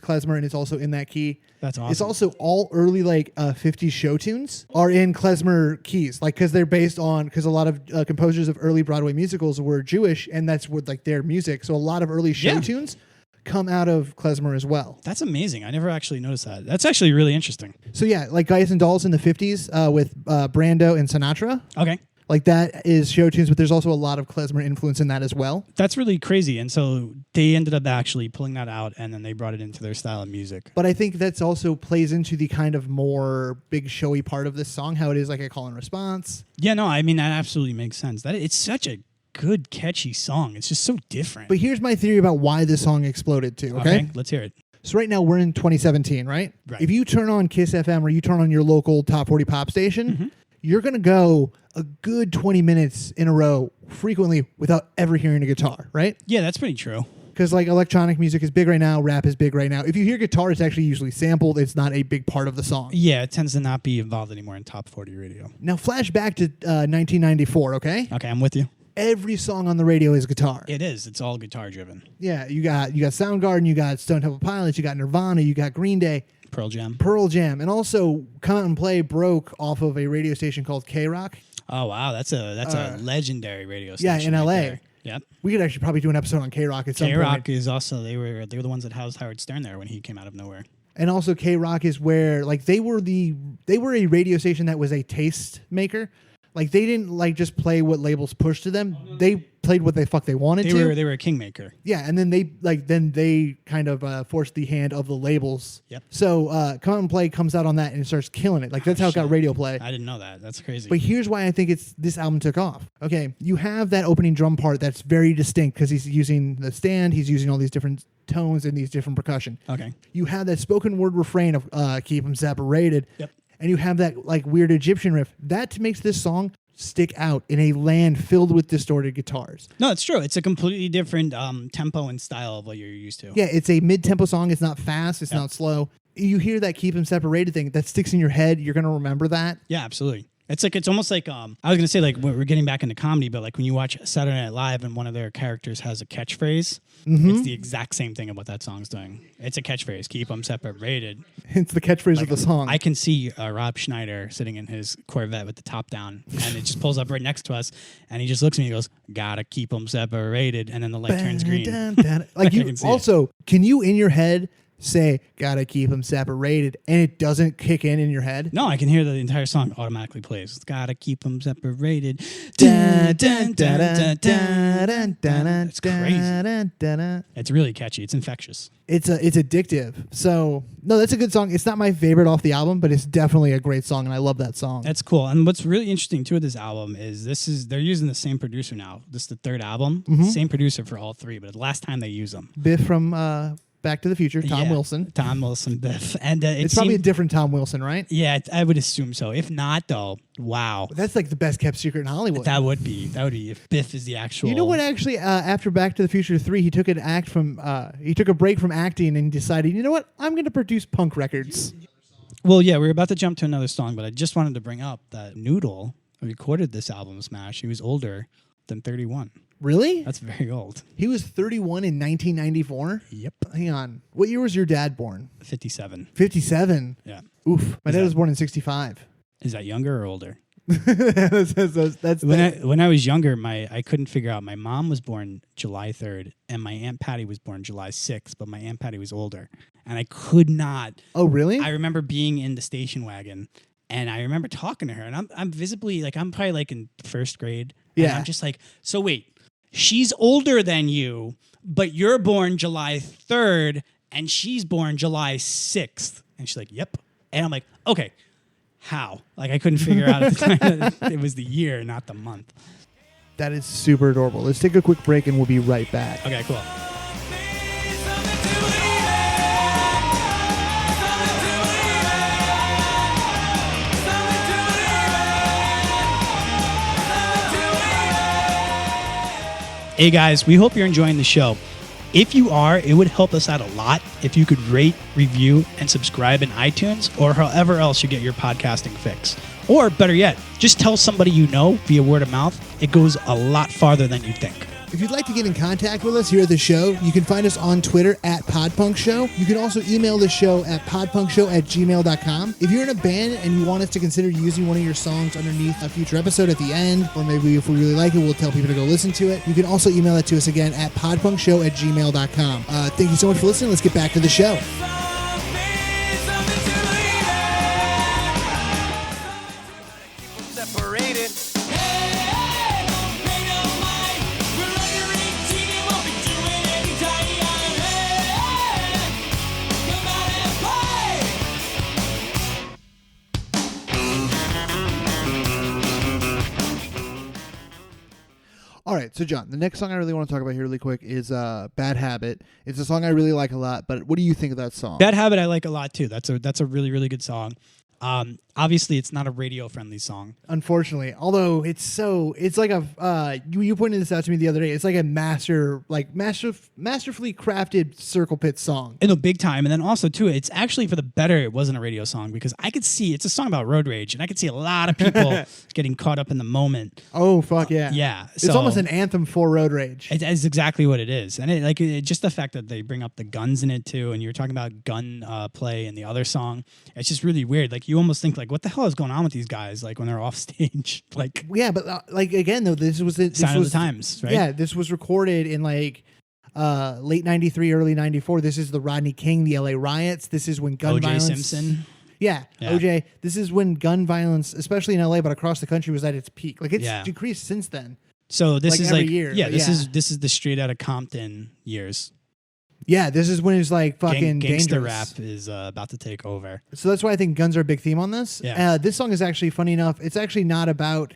klezmer and it's also in that key. That's awesome. It's also all early like 50s show tunes are in klezmer keys, like because they're based on because a lot of composers of early Broadway musicals were Jewish and that's what like their music. So a lot of early show tunes come out of klezmer as well. That's amazing. I never actually noticed that. That's actually really interesting. So yeah, like Guys and Dolls in the 50s with Brando and Sinatra. Okay. Like that is show tunes, but there's also a lot of klezmer influence in that as well. That's really crazy. And so they ended up actually pulling that out and then they brought it into their style of music. But I think that's also plays into the kind of more big showy part of this song, how it is like a call and response. Yeah, no, I mean, that absolutely makes sense. That it's such a good, catchy song. It's just so different. But here's my theory about why this song exploded too, okay? Let's hear it. So right now we're in 2017, right? If you turn on Kiss FM or you turn on your local top 40 pop station, you're going to go a good 20 minutes in a row frequently without ever hearing a guitar, right? Yeah, that's pretty true. Because like electronic music is big right now, rap is big right now. If you hear guitar, it's actually usually sampled. It's not a big part of the song. Yeah, it tends to not be involved anymore in top 40 radio. Now flash back to 1994, okay? Okay, I'm with you. every song on the radio is guitar. It is. It's all guitar driven. Yeah, you got Soundgarden, you got Stone Temple Pilots, you got Nirvana, you got Green Day. Pearl Jam. And also Come Out and Play broke off of a radio station called K-Rock. Oh, wow. That's a legendary radio station. Yeah, in L.A. Right. Yep. We could actually probably do an episode on K-Rock at some point. K-Rock is also, they were the ones that housed Howard Stern there when he came out of nowhere. And also K-Rock is where, like, they were a radio station that was a taste maker. Like, they didn't, like, just play what labels pushed to them. They played what the fuck they wanted to. They were a kingmaker. Yeah, and then they kind of forced the hand of the labels. Yep. So Come Out and Play comes out on that and it starts killing it. Like, that's how it got radio play. I didn't know that. That's crazy. But here's why I think this album took off. Okay, you have that opening drum part that's very distinct because he's using the stand, he's using all these different tones and these different percussion. Okay. You have that spoken word refrain of Keep Them Separated. Yep. And you have that like weird Egyptian riff. That makes this song stick out in a land filled with distorted guitars. No, it's true. It's a completely different tempo and style of what you're used to. Yeah, it's a mid-tempo song. It's not fast. It's not slow. You hear that Keep Them Separated thing. That sticks in your head. You're going to remember that. Yeah, absolutely. It's almost like I was gonna say like we're getting back into comedy, but like when you watch Saturday Night Live and one of their characters has a catchphrase, it's the exact same thing of what that song's doing. It's a catchphrase, keep them separated. It's the catchphrase of the song. I can see Rob Schneider sitting in his Corvette with the top down, and it just pulls up right next to us, and he just looks at me and goes, "Gotta keep them separated," and then the light turns green. Like you also, can you in your head say "gotta keep them separated" and it doesn't kick in your head? No, I can hear the entire song automatically plays. It's gotta keep them separated. It's crazy. It's really catchy. It's infectious. It's addictive. So no, that's a good song. It's not my favorite off the album, but it's definitely a great song, and I love that song. That's cool. And what's really interesting too with this album is they're using the same producer now. This is the third album, same producer for all three, but the last time they use them, Biff from Back to the Future, Tom Wilson. Tom Wilson, Biff. And it's probably a different Tom Wilson, right? Yeah, I would assume so. If not, though, wow. That's like the best kept secret in Hollywood. That would be if Biff is the actual. You know what? Actually, after Back to the Future 3, he took a break from acting and decided, you know what? I'm going to produce punk records. Well, yeah, we're about to jump to another song, but I just wanted to bring up that Noodle recorded this album Smash. He was older than 31. Really? That's very old. He was 31 in 1994? Yep. Hang on. What year was your dad born? 57. 57? Yeah. Oof. My dad was born in 65. Is that younger or older? that's when I was younger, I couldn't figure out. My mom was born July 3rd, and my Aunt Patty was born July 6th, but my Aunt Patty was older. And I could not. Oh, really? I remember being in the station wagon, and I remember talking to her, and I'm visibly, like, I'm probably, like, in first grade. Yeah. And I'm just like, so wait. She's older than you, but you're born July 3rd, and she's born July 6th. And she's like, yep. And I'm like, okay, how? Like, I couldn't figure out at the time that it was the year, not the month. That is super adorable. Let's take a quick break, and we'll be right back. Okay, cool. Hey guys, we hope you're enjoying the show. If you are, it would help us out a lot if you could rate, review, and subscribe in iTunes or however else you get your podcasting fix. Or better yet, just tell somebody you know via word of mouth. It goes a lot farther than you think. If you'd like to get in contact with us here at the show, you can find us on Twitter at PodPunkShow. You can also email the show at podpunkshow@gmail.com. If you're in a band and you want us to consider using one of your songs underneath a future episode at the end, or maybe if we really like it, we'll tell people to go listen to it, you can also email it to us again at podpunkshow@gmail.com. Thank you so much for listening. Let's get back to the show. All right, so John, the next song I really want to talk about here really quick is Bad Habit. It's a song I really like a lot, but what do you think of that song? Bad Habit I like a lot too. That's a really, really good song. Obviously, it's not a radio-friendly song. Unfortunately, although it's like a you pointed this out to me the other day. It's like a masterfully crafted Circle Pit song. No, big time. And then also too, it's actually for the better it wasn't a radio song, because I could see it's a song about road rage, and I could see a lot of people getting caught up in the moment. Oh fuck yeah, yeah. It's almost an anthem for road rage. It's exactly what it is, and just the fact that they bring up the guns in it too, and you were talking about gun play in the other song. It's just really weird. Like you almost think like, what the hell is going on with these guys? Like when they're off stage, like yeah, but like again though, this was Sign of the Times, right? Yeah, this was recorded in like late '93, early '94. This is the Rodney King, the LA riots. This is when gun violence. O.J. Simpson. Yeah, OJ. This is when gun violence, especially in LA, but across the country, was at its peak. Like it's decreased since then. So this is every year. Yeah, this is the straight out of Compton years. Yeah, this is when it's like fucking gangster dangerous. rap is about to take over. So that's why I think guns are a big theme on this. Yeah. This song is actually funny enough. It's actually not about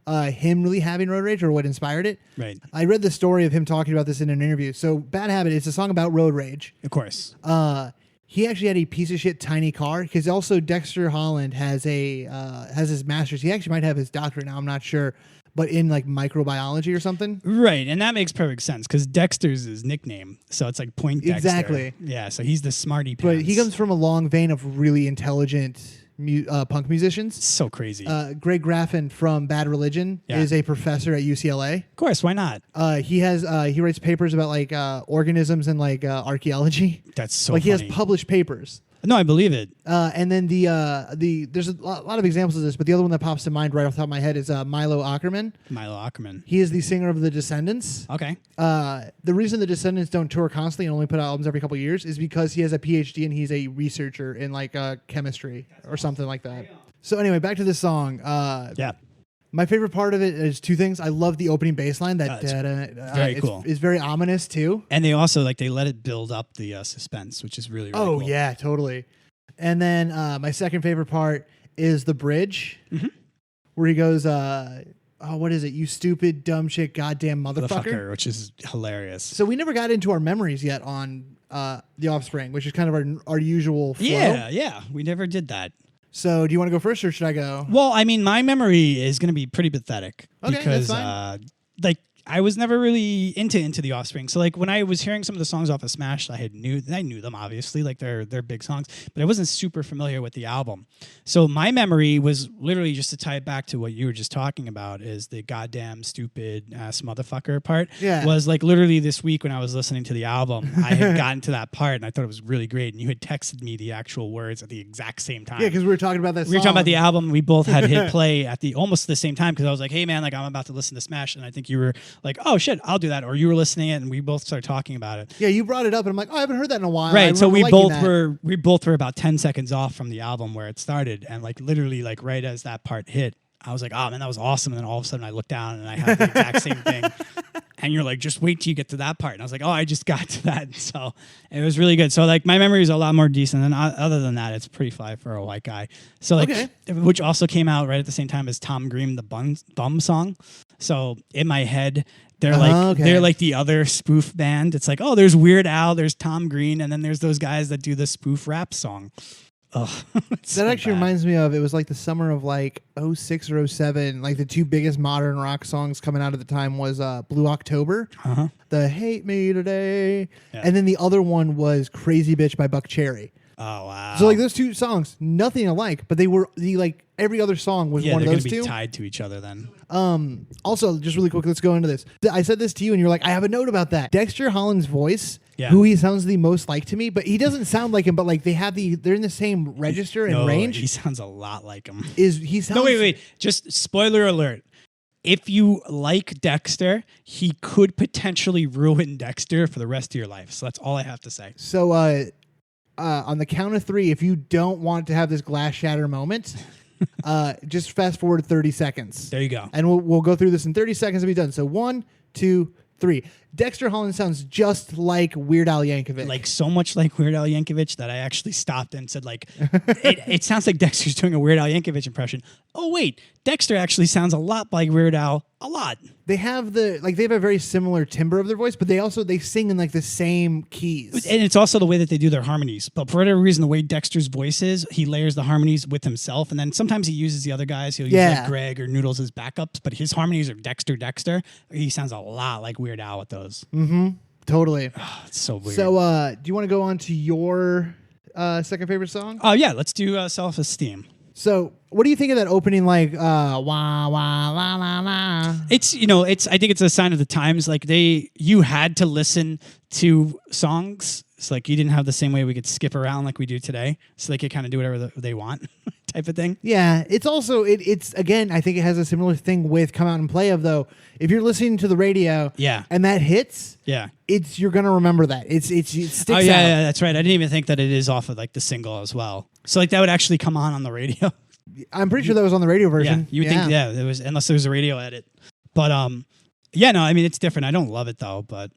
him really having road rage or what inspired it. Right. I read the story of him talking about this in an interview. So Bad Habit is a song about road rage. Of course. He actually had a piece of shit tiny car because also Dexter Holland has his master's. He actually might have his doctorate now. I'm not sure. But in like microbiology or something. Right, and that makes perfect sense because Dexter's his nickname. So it's like Point Dexter. Exactly. Yeah, so he's the smarty pants. But he comes from a long vein of really intelligent punk musicians. So crazy. Greg Graffin from Bad Religion is a professor at UCLA. Of course, why not? He writes papers about like organisms and like archaeology. That's so like funny. He has published papers. No, I believe it. And then there's a lot of examples of this, but the other one that pops to mind right off the top of my head is Milo Ackerman. Milo Ackerman. He is the singer of The Descendants. Okay. The reason The Descendants don't tour constantly and only put out albums every couple of years is because he has a PhD and he's a researcher in like chemistry or something like that. So anyway, back to this song. Yeah. My favorite part of it is two things. I love the opening bass line. Very cool. It's very ominous too. And they also they let it build up the suspense, which is really, really cool. Oh yeah, totally. And then my second favorite part is the bridge, where he goes, what is it? You stupid, dumb shit, goddamn motherfucker. Which is hilarious. So we never got into our memories yet on The Offspring, which is kind of our usual flow. Yeah. We never did that. So do you want to go first or should I go? Well, I mean, my memory is going to be pretty pathetic. Okay, because, that's fine. I was never really into the Offspring. So like when I was hearing some of the songs off of Smash, I knew them obviously, like they're big songs, but I wasn't super familiar with the album. So my memory was literally, just to tie it back to what you were just talking about, is the goddamn stupid ass motherfucker part. Yeah. Was like literally this week when I was listening to the album, I had gotten to that part and I thought it was really great. And you had texted me the actual words at the exact same time. Yeah, because we were talking about that song. We were talking about the album. We both had hit play at almost the same time because I was like, hey man, like I'm about to listen to Smash, and I think you were like, oh shit, I'll do that. Or you were listening it and we both started talking about it. Yeah, you brought it up and I'm like, oh, I haven't heard that in a while. Right. So we both were about 10 seconds off from the album where it started, and like literally like right as that part hit, I was like, oh man, that was awesome. And then all of a sudden I looked down and I had the exact same thing. And you're like, just wait till you get to that part. And I was like, oh, I just got to that. So it was really good. So like my memory is a lot more decent. And other than that, it's pretty fly for a white guy. So like, which also came out right at the same time as Tom Green, the Bum song. So in my head, they're like the other spoof band. It's like, oh, there's Weird Al, there's Tom Green, and then there's those guys that do the spoof rap song. Oh, that actually reminds me of, it was like the summer of like 06 or 07. Like the two biggest modern rock songs coming out at the time was Blue October, the Hate Me Today, and then the other one was Crazy Bitch by Buck Cherry. Oh wow! So like those two songs, nothing alike, but they were every other song was one of those two. They're gonna be tied to each other then. Also, just really quick, let's go into this. I said this to you, and you're like, I have a note about that. Dexter Holland's voice, who he sounds the most like to me, but he doesn't sound like him. But like they're in the same register and range. He sounds a lot like him. No, wait. Just spoiler alert. If you like Dexter, he could potentially ruin Dexter for the rest of your life. So that's all I have to say. So, on the count of 3, if you don't want to have this glass shatter moment, just fast forward 30 seconds. There you go. And we'll go through this in 30 seconds and be done. So 1, 2, 3. Dexter Holland sounds just like Weird Al Yankovic. Like so much like Weird Al Yankovic that I actually stopped and said like, it sounds like Dexter's doing a Weird Al Yankovic impression. Oh wait, Dexter actually sounds a lot like Weird Al, a lot. They have they have a very similar timbre of their voice, but they sing in like the same keys. And it's also the way that they do their harmonies. But for whatever reason, the way Dexter's voice is, he layers the harmonies with himself, and then sometimes he uses the other guys. He'll use like Greg or Noodles as backups, but his harmonies are Dexter. He sounds a lot like Weird Al with those. Mm-hmm. Totally. Oh, it's so weird. So, do you want to go on to your second favorite song? Oh yeah, let's do Self-Esteem. So, what do you think of that opening, like, wah, wah, la, la, la? It's, I think it's a sign of the times. Like, you had to listen to songs. It's like you didn't have the same way we could skip around like we do today. So they could kind of do whatever they want type of thing. Yeah. It's also, it's again, I think it has a similar thing with Come Out and Play of, though, if you're listening to the radio and that hits, you're going to remember that. It sticks out. Yeah, that's right. I didn't even think that it is off of like the single as well. So like that would actually come on the radio. I'm pretty sure that was on the radio version. Yeah, you would think, there was, unless there was a radio edit. But it's different. I don't love it though, but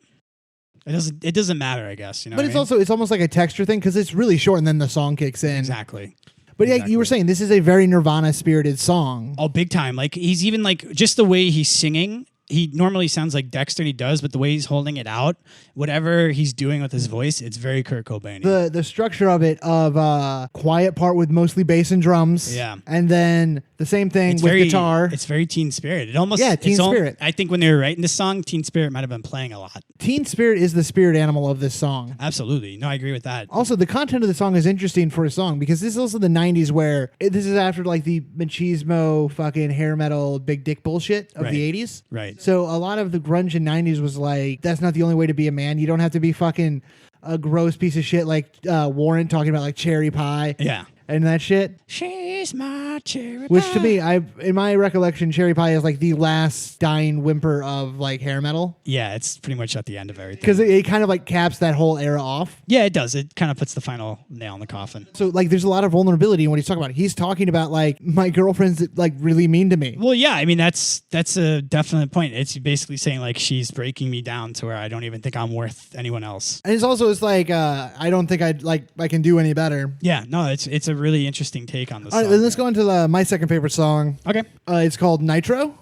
it doesn't matter, I guess. But it's almost like a texture thing because it's really short and then the song kicks in. Exactly. But yeah, you were saying this is a very Nirvana spirited song. Oh, big time. Like he's even like just the way he's singing. He normally sounds like Dexter, and he does, but the way he's holding it out, whatever he's doing with his voice, it's very Kurt Cobain. The structure of it, of quiet part with mostly bass and drums, and then the same thing with guitar. It's very Teen Spirit. It almost Teen Spirit. I think when they were writing this song, Teen Spirit might have been playing a lot. Teen Spirit is the spirit animal of this song. Absolutely. No, I agree with that. Also, the content of the song is interesting for a song because this is also the 90s where this is after like the machismo fucking hair metal big dick bullshit of the 80s. Right. So a lot of the grunge in 90s was like, that's not the only way to be a man. You don't have to be fucking a gross piece of shit like Warren talking about like cherry pie. Yeah. And that shit. She's my cherry pie. Which to me, in my recollection, cherry pie is like the last dying whimper of like hair metal. Yeah, it's pretty much at the end of everything. Because it kind of like caps that whole era off. Yeah, it does. It kind of puts the final nail in the coffin. So like there's a lot of vulnerability in what he's talking about. He's talking about like my girlfriend's like really mean to me. Well, yeah, I mean that's a definite point. It's basically saying like she's breaking me down to where I don't even think I'm worth anyone else. And it's like I don't think I can do any better. Yeah, no, it's a really interesting take on this. All right, then let's go on to my second favorite song. Okay. It's called Nitro.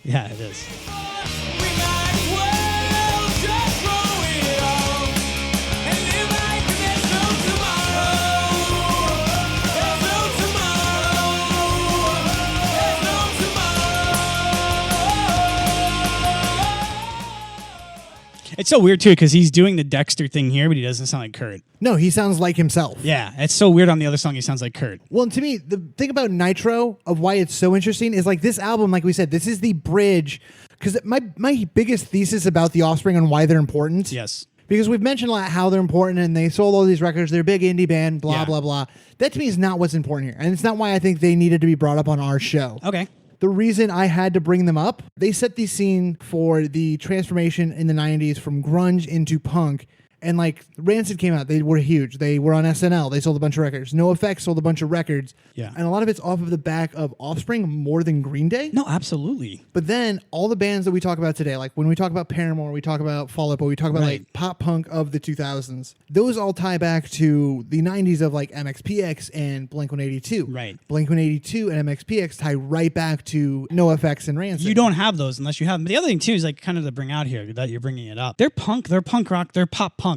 Yeah, it is. It's so weird, too, because he's doing the Dexter thing here, but he doesn't sound like Kurt. No, he sounds like himself. Yeah, it's so weird on the other song, he sounds like Kurt. Well, to me, the thing about Nitro, of why it's so interesting, is like this album, like we said, this is the bridge. Because my biggest thesis about the Offspring and why they're important. Yes. Because we've mentioned a lot how they're important and they sold all these records, they're a big indie band, blah, blah, blah. That to me is not what's important here. And it's not why I think they needed to be brought up on our show. Okay. The reason I had to bring them up, they set the scene for the transformation in the 90s from grunge into punk. And like Rancid came out, they were huge. They were on SNL. They sold a bunch of records. NoFX sold a bunch of records. Yeah. And a lot of it's off of the back of Offspring more than Green Day. No, absolutely. But then all the bands that we talk about today, like when we talk about Paramore, we talk about Fall Out Boy, we talk about like pop punk of the 2000s. Those all tie back to the 90s of like MXPX and Blink-182. Right. Blink-182 and MXPX tie right back to NoFX and Rancid. You don't have those unless you have them. But the other thing too is like kind of to bring out here that you're bringing it up. They're punk. They're punk rock. They're pop punk.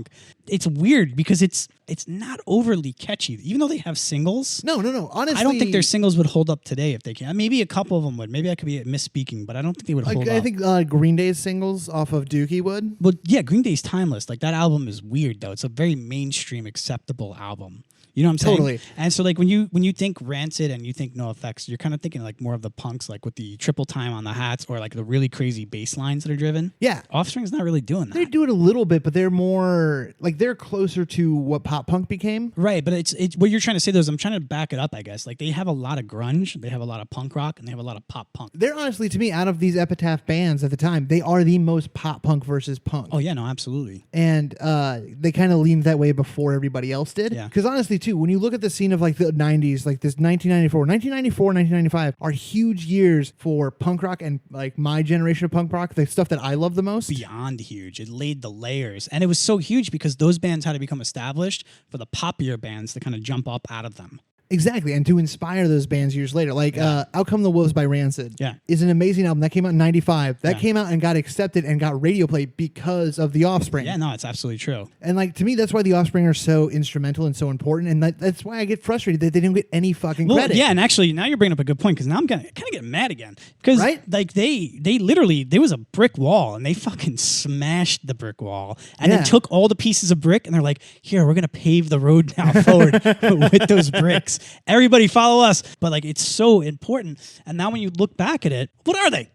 It's weird because it's not overly catchy, even though they have singles. No. Honestly, I don't think their singles would hold up today if they can. Maybe a couple of them would. Maybe I could be misspeaking, but I don't think they would hold up. I think Green Day's singles off of Dookie would. Well, yeah, Green Day's timeless. Like that album is weird though. It's a very mainstream, acceptable album. You know what I'm saying? Totally. And so like when you think Rancid and you think NoFX, you're kind of thinking like more of the punks, like with the triple time on the hats or like the really crazy bass lines that are driven. Yeah. Offspring's not really doing that. They do it a little bit, but they're more more like they're closer to what pop punk became. Right, but it's what you're trying to say though is I'm trying to back it up, I guess. Like they have a lot of grunge, they have a lot of punk rock, and they have a lot of pop punk. They're honestly, to me, out of these Epitaph bands at the time, they are the most pop punk versus punk. Oh yeah, no, absolutely. And they kind of leaned that way before everybody else did. Yeah. Because honestly, too, when you look at the scene of like the 90s, like this 1994, 1995 are huge years for punk rock and like my generation of punk rock, the stuff that I love the most. Beyond huge. It laid the layers. And it was so huge because those bands had to become established for the poppier bands to kind of jump up out of them. Exactly, and to inspire those bands years later. Like Out Come the Wolves by Rancid is an amazing album. That came out in 95. That came out and got accepted and got radio play because of The Offspring. Yeah, no, it's absolutely true. And like to me, that's why The Offspring are so instrumental and so important. And that's why I get frustrated that they didn't get any fucking credit. Yeah, and actually, now you're bringing up a good point because now I'm kind of getting mad again. Because like they literally, there was a brick wall and they fucking smashed the brick wall and then took all the pieces of brick and they're like, here, we're going to pave the road now forward with those bricks. Everybody follow us. But like it's so important. And now when you look back at it, what are they?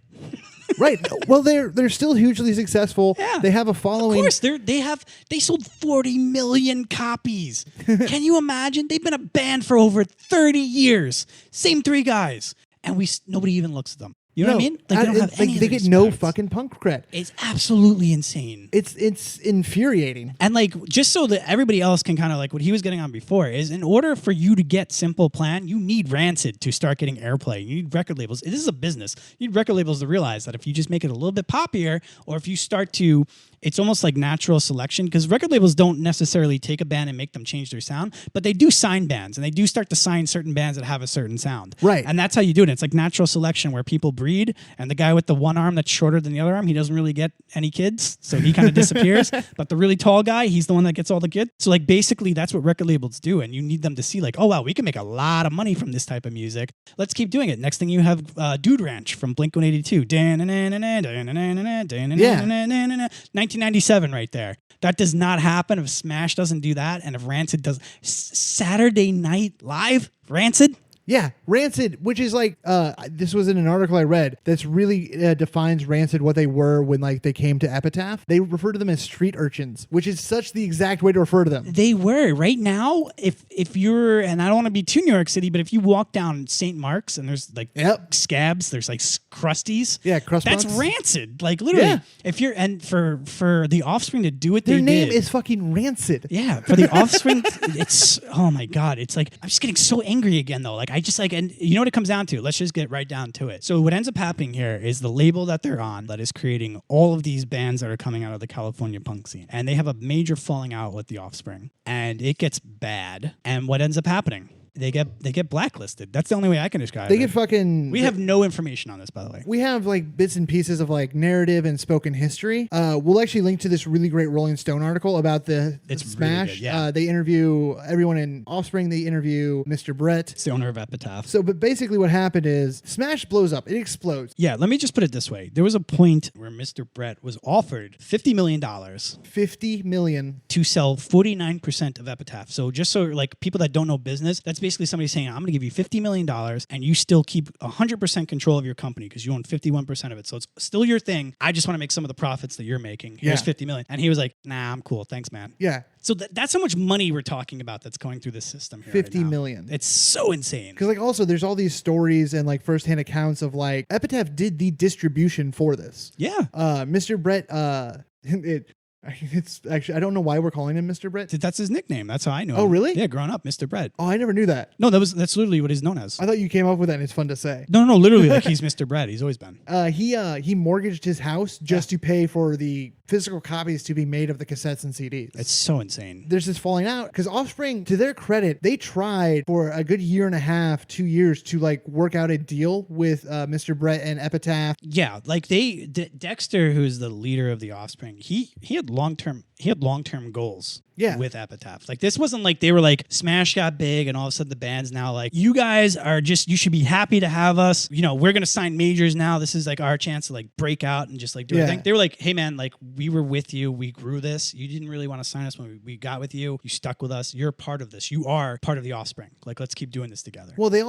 Right. Well, they're still hugely successful. Yeah. They have a following. Of course, they sold 40 million copies. Can you imagine? They've been a band for over 30 years. Same three guys. And nobody even looks at them. You know what I mean? Like, they don't have any they get no fucking punk cred. It's absolutely insane. It's infuriating. And like, just so that everybody else can kind of like what he was getting on before is in order for you to get Simple Plan, you need Rancid to start getting airplay. You need record labels. This is a business. You need record labels to realize that if you just make it a little bit poppier or if you start to, it's almost like natural selection because record labels don't necessarily take a band and make them change their sound, but they do sign bands and they do start to sign certain bands that have a certain sound. Right. And that's how you do it. It's like natural selection where people breed and the guy with the one arm that's shorter than the other arm, he doesn't really get any kids. So he kind of disappears. But the really tall guy, he's the one that gets all the kids. So like basically that's what record labels do. And you need them to see like, oh wow, we can make a lot of money from this type of music. Let's keep doing it. Next thing you have Dude Ranch from Blink-182. 1997 right there. That does not happen if Smash doesn't do that and if Rancid does. Saturday Night Live, Rancid? Yeah, Rancid, which is like, this was in an article I read that's really defines Rancid what they were when like they came to Epitaph. They refer to them as street urchins, which is such the exact way to refer to them. They were. Right now, if you're, and I don't want to be too New York City, but if you walk down St. Mark's and there's like Scabs, there's like Crusties. Yeah, Crust That's Punks. Rancid. Like literally, if you're, and for the Offspring to do what they did. Their name is fucking Rancid. Yeah, for the Offspring, it's, oh my God. It's like, I'm just getting so angry again though. Like I just like, and you know what it comes down to? Let's just get right down to it. So what ends up happening here is the label that they're on that is creating all of these bands that are coming out of the California punk scene. And they have a major falling out with the Offspring. And it gets bad. And what ends up happening? They get blacklisted. That's the only way I can describe it. They get fucking... We have no information on this, by the way. We have like bits and pieces of like narrative and spoken history. We'll actually link to this really great Rolling Stone article about the Smash. Really good, yeah. They interview everyone in Offspring. They interview Mr. Brett. It's the owner of Epitaph. So, but basically what happened is Smash blows up. It explodes. Yeah, let me just put it this way. There was a point where Mr. Brett was offered $50 million. $50 million. To sell 49% of Epitaph. So just so like people that don't know business, that's basically somebody saying, I'm going to give you $50 million and you still keep 100% control of your company because you own 51% of it. So it's still your thing. I just want to make some of the profits that you're making. Here's $50 million. And he was like, nah, I'm cool. Thanks, man. Yeah. So that's how much money we're talking about that's going through this system here. $50 million. It's so insane. Because like also there's all these stories and like firsthand accounts of like Epitaph did the distribution for this. Yeah. Mr. Brett, it's actually, I don't know why we're calling him Mr. Brett. That's his nickname. That's how I know him. Oh, really? Yeah, growing up, Mr. Brett. Oh, I never knew that. No, that's literally what he's known as. I thought you came up with that and it's fun to say. No, literally, like he's Mr. Brett. He's always been. He mortgaged his house just to pay for the physical copies to be made of the cassettes and CDs. It's so insane. There's this falling out because Offspring, to their credit, they tried for a good year and a half, 2 years to like work out a deal with Mr. Brett and Epitaph. Yeah, like Dexter, who's the leader of the Offspring, he had long-term goals. Yeah. With Epitaph. Like this wasn't like they were like Smash got big and all of a sudden the band's now like, you guys are just, you should be happy to have us. You know, we're going to sign majors now. This is like our chance to like break out and just like do everything. They were like, hey man, like we were with you. We grew this. You didn't really want to sign us when we got with you. You stuck with us. You're part of this. You are part of the Offspring. Like, let's keep doing this together. Well, they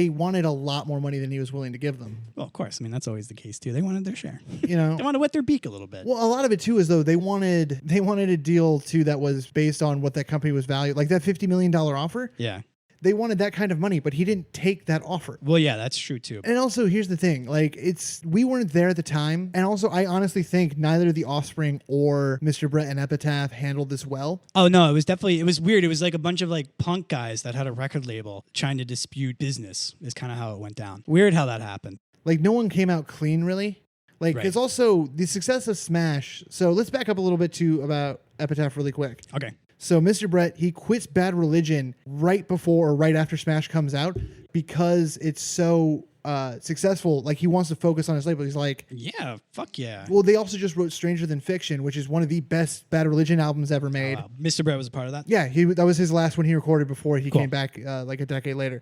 wanted a lot more money than he was willing to give them. Well, of course. I mean, that's always the case too. They wanted their share. You know, they wanted to wet their beak a little bit. Well, a lot of it too is though they wanted They wanted a deal too that was based on what that company was valued, like that $50 million offer. Yeah. They wanted that kind of money, but he didn't take that offer. Well, yeah, that's true too. And also, here's the thing: like, we weren't there at the time, and also, I honestly think neither the Offspring or Mr. Brett and Epitaph handled this well. Oh no, it was weird. It was like a bunch of like punk guys that had a record label trying to dispute business. Is kind of how it went down. Weird how that happened. Like, no one came out clean, really. Like, because also the success of Smash. So let's back up a little bit about Epitaph really quick. Okay. So Mr. Brett, he quits Bad Religion right before or right after Smash comes out because it's so successful. Like, he wants to focus on his label. He's like, yeah, fuck yeah. Well, they also just wrote Stranger Than Fiction, which is one of the best Bad Religion albums ever made. Mr. Brett was a part of that? Yeah, that was his last one he recorded before he came back like a decade later.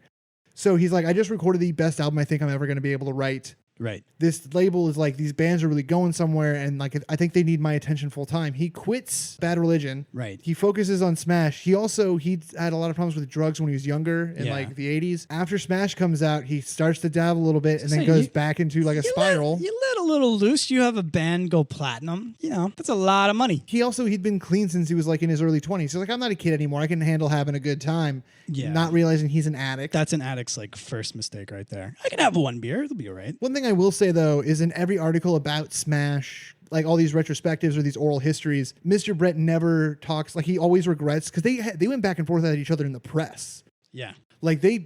So he's like, I just recorded the best album I think I'm ever going to be able to write. Right. This label is like, these bands are really going somewhere, and like, I think they need my attention full time. He quits Bad Religion. Right. He focuses on Smash. He had a lot of problems with drugs when he was younger in like the 80s. After Smash comes out, he starts to dabble a little bit and then goes back into like a spiral. You let a little loose. You have a band go platinum. You know, that's a lot of money. He'd been clean since he was like in his early 20s. He's like, I'm not a kid anymore. I can handle having a good time. Yeah. Not realizing he's an addict. That's an addict's like first mistake right there. I can have one beer. It'll be all right. One thing I will say though is in every article about Smash, like all these retrospectives or these oral histories, Mr. Brett never talks, like he always regrets, because they went back and forth at each other in the press. Yeah. Like they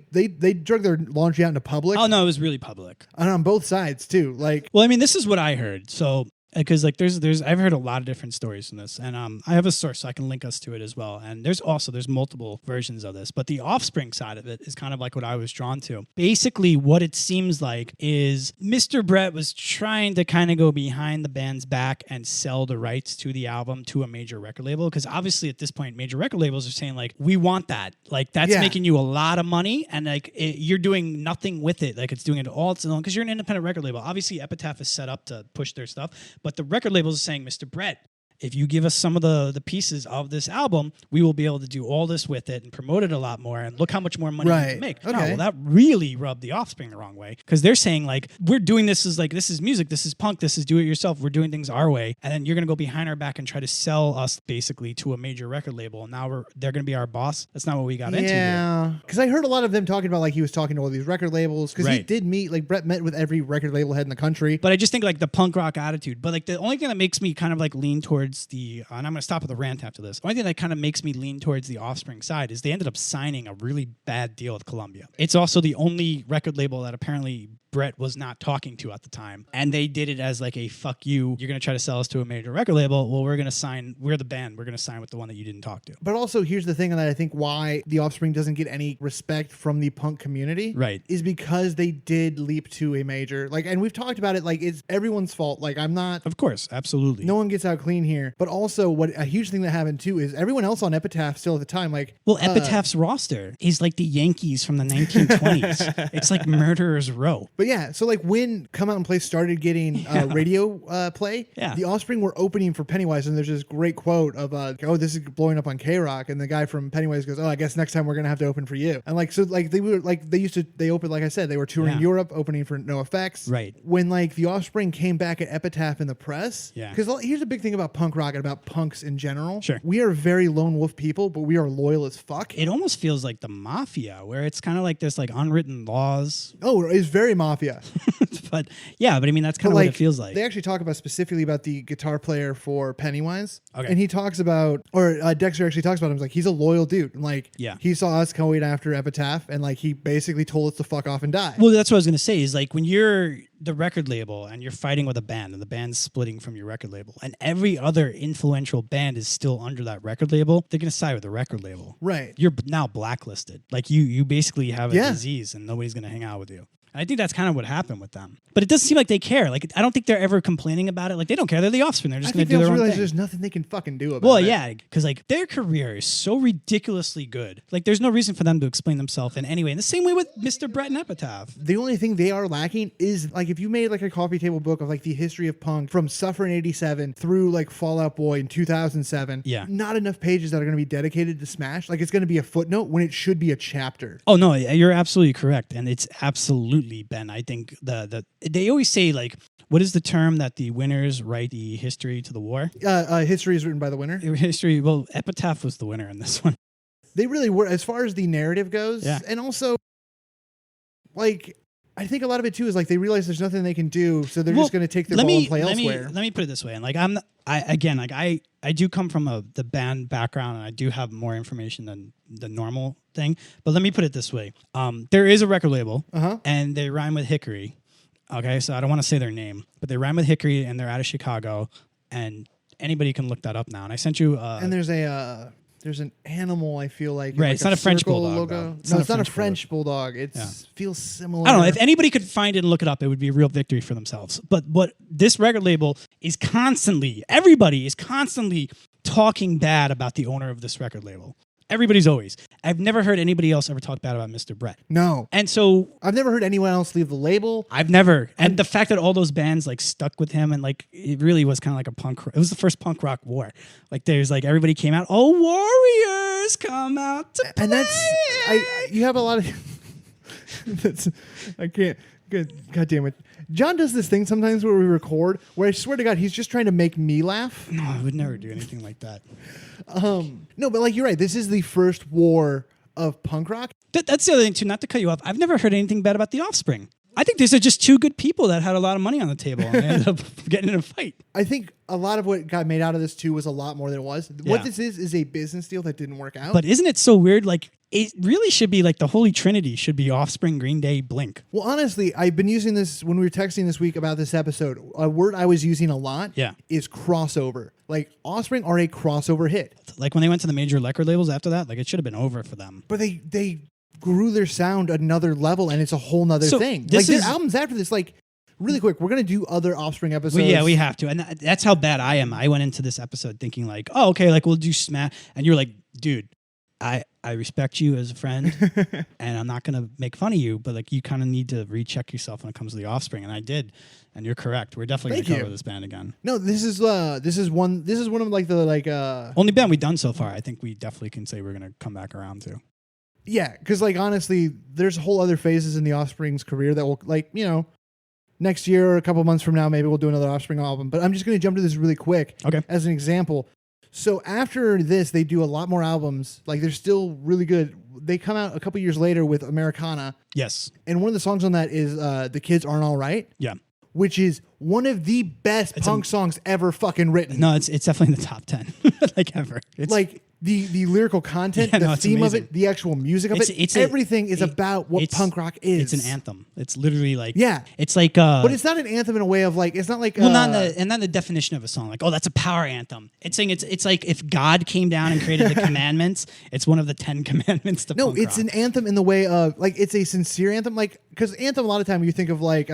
drug their laundry out into public. Oh no, it was really public. And on both sides too. Like, well, I mean, this is what I heard. So because like I've heard a lot of different stories from this, and I have a source, so I can link us to it as well. And there's multiple versions of this, but the Offspring side of it is kind of like what I was drawn to. Basically, what it seems like is Mr. Brett was trying to kind of go behind the band's back and sell the rights to the album to a major record label, because obviously at this point, major record labels are saying like, we want that, like that's making you a lot of money, and like you're doing nothing with it, like it's doing it all its own, because you're an independent record label. Obviously, Epitaph is set up to push their stuff. But the record labels are saying, Mr. Brett, if you give us some of the pieces of this album, we will be able to do all this with it and promote it a lot more. And look how much more money you can make. Okay. No, well, that really rubbed the Offspring the wrong way, because they're saying like, we're doing this as like, this is music, this is punk, this is do it yourself. We're doing things our way. And then you're going to go behind our back and try to sell us basically to a major record label. And now they're going to be our boss. That's not what we got into. Yeah. Because I heard a lot of them talking about like he was talking to all these record labels, because he did meet, like Brett met with every record label head in the country. But I just think like the punk rock attitude. But like the only thing that makes me kind of like lean towards and I'm going to stop with the rant after this. The only thing that kind of makes me lean towards the Offspring side is they ended up signing a really bad deal with Columbia. It's also the only record label that apparently Brett was not talking to at the time. And they did it as like a fuck you. You're going to try to sell us to a major record label. Well, we're the band. We're going to sign with the one that you didn't talk to. But also here's the thing that I think why the Offspring doesn't get any respect from the punk community. Right. Is because they did leap to a major. Like, and we've talked about it, like it's everyone's fault. Like I'm not. Of course. Absolutely. No one gets out clean here. But also what a huge thing that happened too is everyone else on Epitaph still at the time, like. Well, Epitaph's roster is like the Yankees from the 1920s. It's like Murderer's Row. But yeah, so like when Come Out and Play started getting radio play, the Offspring were opening for Pennywise, and there's this great quote of, this is blowing up on K-Rock, and the guy from Pennywise goes, I guess next time we're gonna have to open for you. And like, so like they opened, like I said, they were touring Europe, opening for NoFX. Right. When like the Offspring came back at Epitaph in the press, because here's a big thing about punk rock and about punks in general. Sure. We are very lone wolf people, but we are loyal as fuck. It almost feels like the mafia, where it's kind of like this like unwritten laws. Oh, it's very mafia. But I mean, that's kind of like, what it feels like. They actually talk about specifically about the guitar player for Pennywise. Okay. And he talks about, or Dexter actually talks about him. He's like, he's a loyal dude. And like, he saw us going after Epitaph, and like, he basically told us to fuck off and die. Well, that's what I was going to say is like, when you're the record label and you're fighting with a band and the band's splitting from your record label and every other influential band is still under that record label, they're going to side with the record label. Right. You're now blacklisted. Like you basically have a disease and nobody's going to hang out with you. I think that's kind of what happened with them. But it doesn't seem like they care. Like, I don't think they're ever complaining about it. Like, they don't care. They're the Offspring. They're just going to do their own thing. There's nothing they can fucking do about it. Well, yeah, because, like, their career is so ridiculously good. Like, there's no reason for them to explain themselves in any way. And the same way with Mr. Brett and Epitaph. The only thing they are lacking is, like, if you made, like, a coffee table book of, like, the history of punk from Suffer in 87 through, like, Fall Out Boy in 2007, not enough pages that are going to be dedicated to Smash. Like, it's going to be a footnote when it should be a chapter. Oh, no, you're absolutely correct. And it's absolutely absolutely been. I think they always say, like, what is the term that the winners write the history to the war? History is written by the winner. History. Well, Epitaph was the winner in this one. They really were, as far as the narrative goes. Yeah. And also, like, I think a lot of it too is like they realize there's nothing they can do, so they're just going to take their ball and play elsewhere. Let me put it this way, and like I do come from the band background, and I do have more information than the normal thing. But let me put it this way: there is a record label, and they rhyme with Hickory. Okay, so I don't want to say their name, but they rhyme with Hickory, and they're out of Chicago, and anybody can look that up now. And I sent you. And there's an animal, I feel like. Right, like it's not a French bulldog. Logo. It's not a French bulldog. It feels similar. I don't know. If anybody could find it and look it up, it would be a real victory for themselves. But what this record label is everybody is constantly talking bad about the owner of this record label. Everybody's always. I've never heard anybody else ever talk bad about Mr. Brett. No. And so I've never heard anyone else leave the label. I've never. And the fact that all those bands like stuck with him, and like it really was kind of like a punk. It was the first punk rock war. Like there's like everybody came out. Oh, warriors come out to play. And you have a lot of. I can't. God damn it. John does this thing sometimes where we record where I swear to God, he's just trying to make me laugh. No, I would never do anything like that. No, but like you're right. This is the first war of punk rock. That's the other thing too. Not to cut you off. I've never heard anything bad about the Offspring. I think these are just two good people that had a lot of money on the table and they ended up getting in a fight. I think a lot of what got made out of this too was a lot more than it was. Yeah. What this is a business deal that didn't work out. But isn't it so weird? Like it really should be like the Holy Trinity should be Offspring, Green Day, Blink. Well, honestly, I've been using this when we were texting this week about this episode. A word I was using a lot is crossover. Like Offspring are a crossover hit. Like when they went to the major record labels after that, like it should have been over for them. But they grew their sound another level, and it's a whole nother thing. Like their albums after this, like really quick, we're gonna do other Offspring episodes. Well, yeah, we have to, and that's how bad I am. I went into this episode thinking like, oh, okay, like we'll do Smash, and you're like, dude, I respect you as a friend, and I'm not gonna make fun of you, but like you kind of need to recheck yourself when it comes to the Offspring, and I did, and you're correct. We're definitely gonna cover this band again. No, this is one of like the only band we've done so far. I think we definitely can say we're gonna come back around to. Yeah, because like honestly, there's whole other phases in the Offspring's career that will next year or a couple months from now, maybe we'll do another Offspring album. But I'm just going to jump to this really quick as an example. So after this, they do a lot more albums. Like they're still really good. They come out a couple years later with Americana. Yes. And one of the songs on that is The Kids Aren't All Right. Yeah. Which is one of the best punk songs ever fucking written. No, it's definitely in the top 10 like ever. It's like the lyrical content, the theme of it, the actual music of it, everything is about what punk rock is. It's an anthem. It's literally like it's like but it's not an anthem in a way of like it's not like not the definition of a song like that's a power anthem. It's saying it's like if God came down and created the commandments, it's one of the 10 commandments to punk it's rock. An anthem in the way of like it's a sincere anthem, like because anthem a lot of time you think of like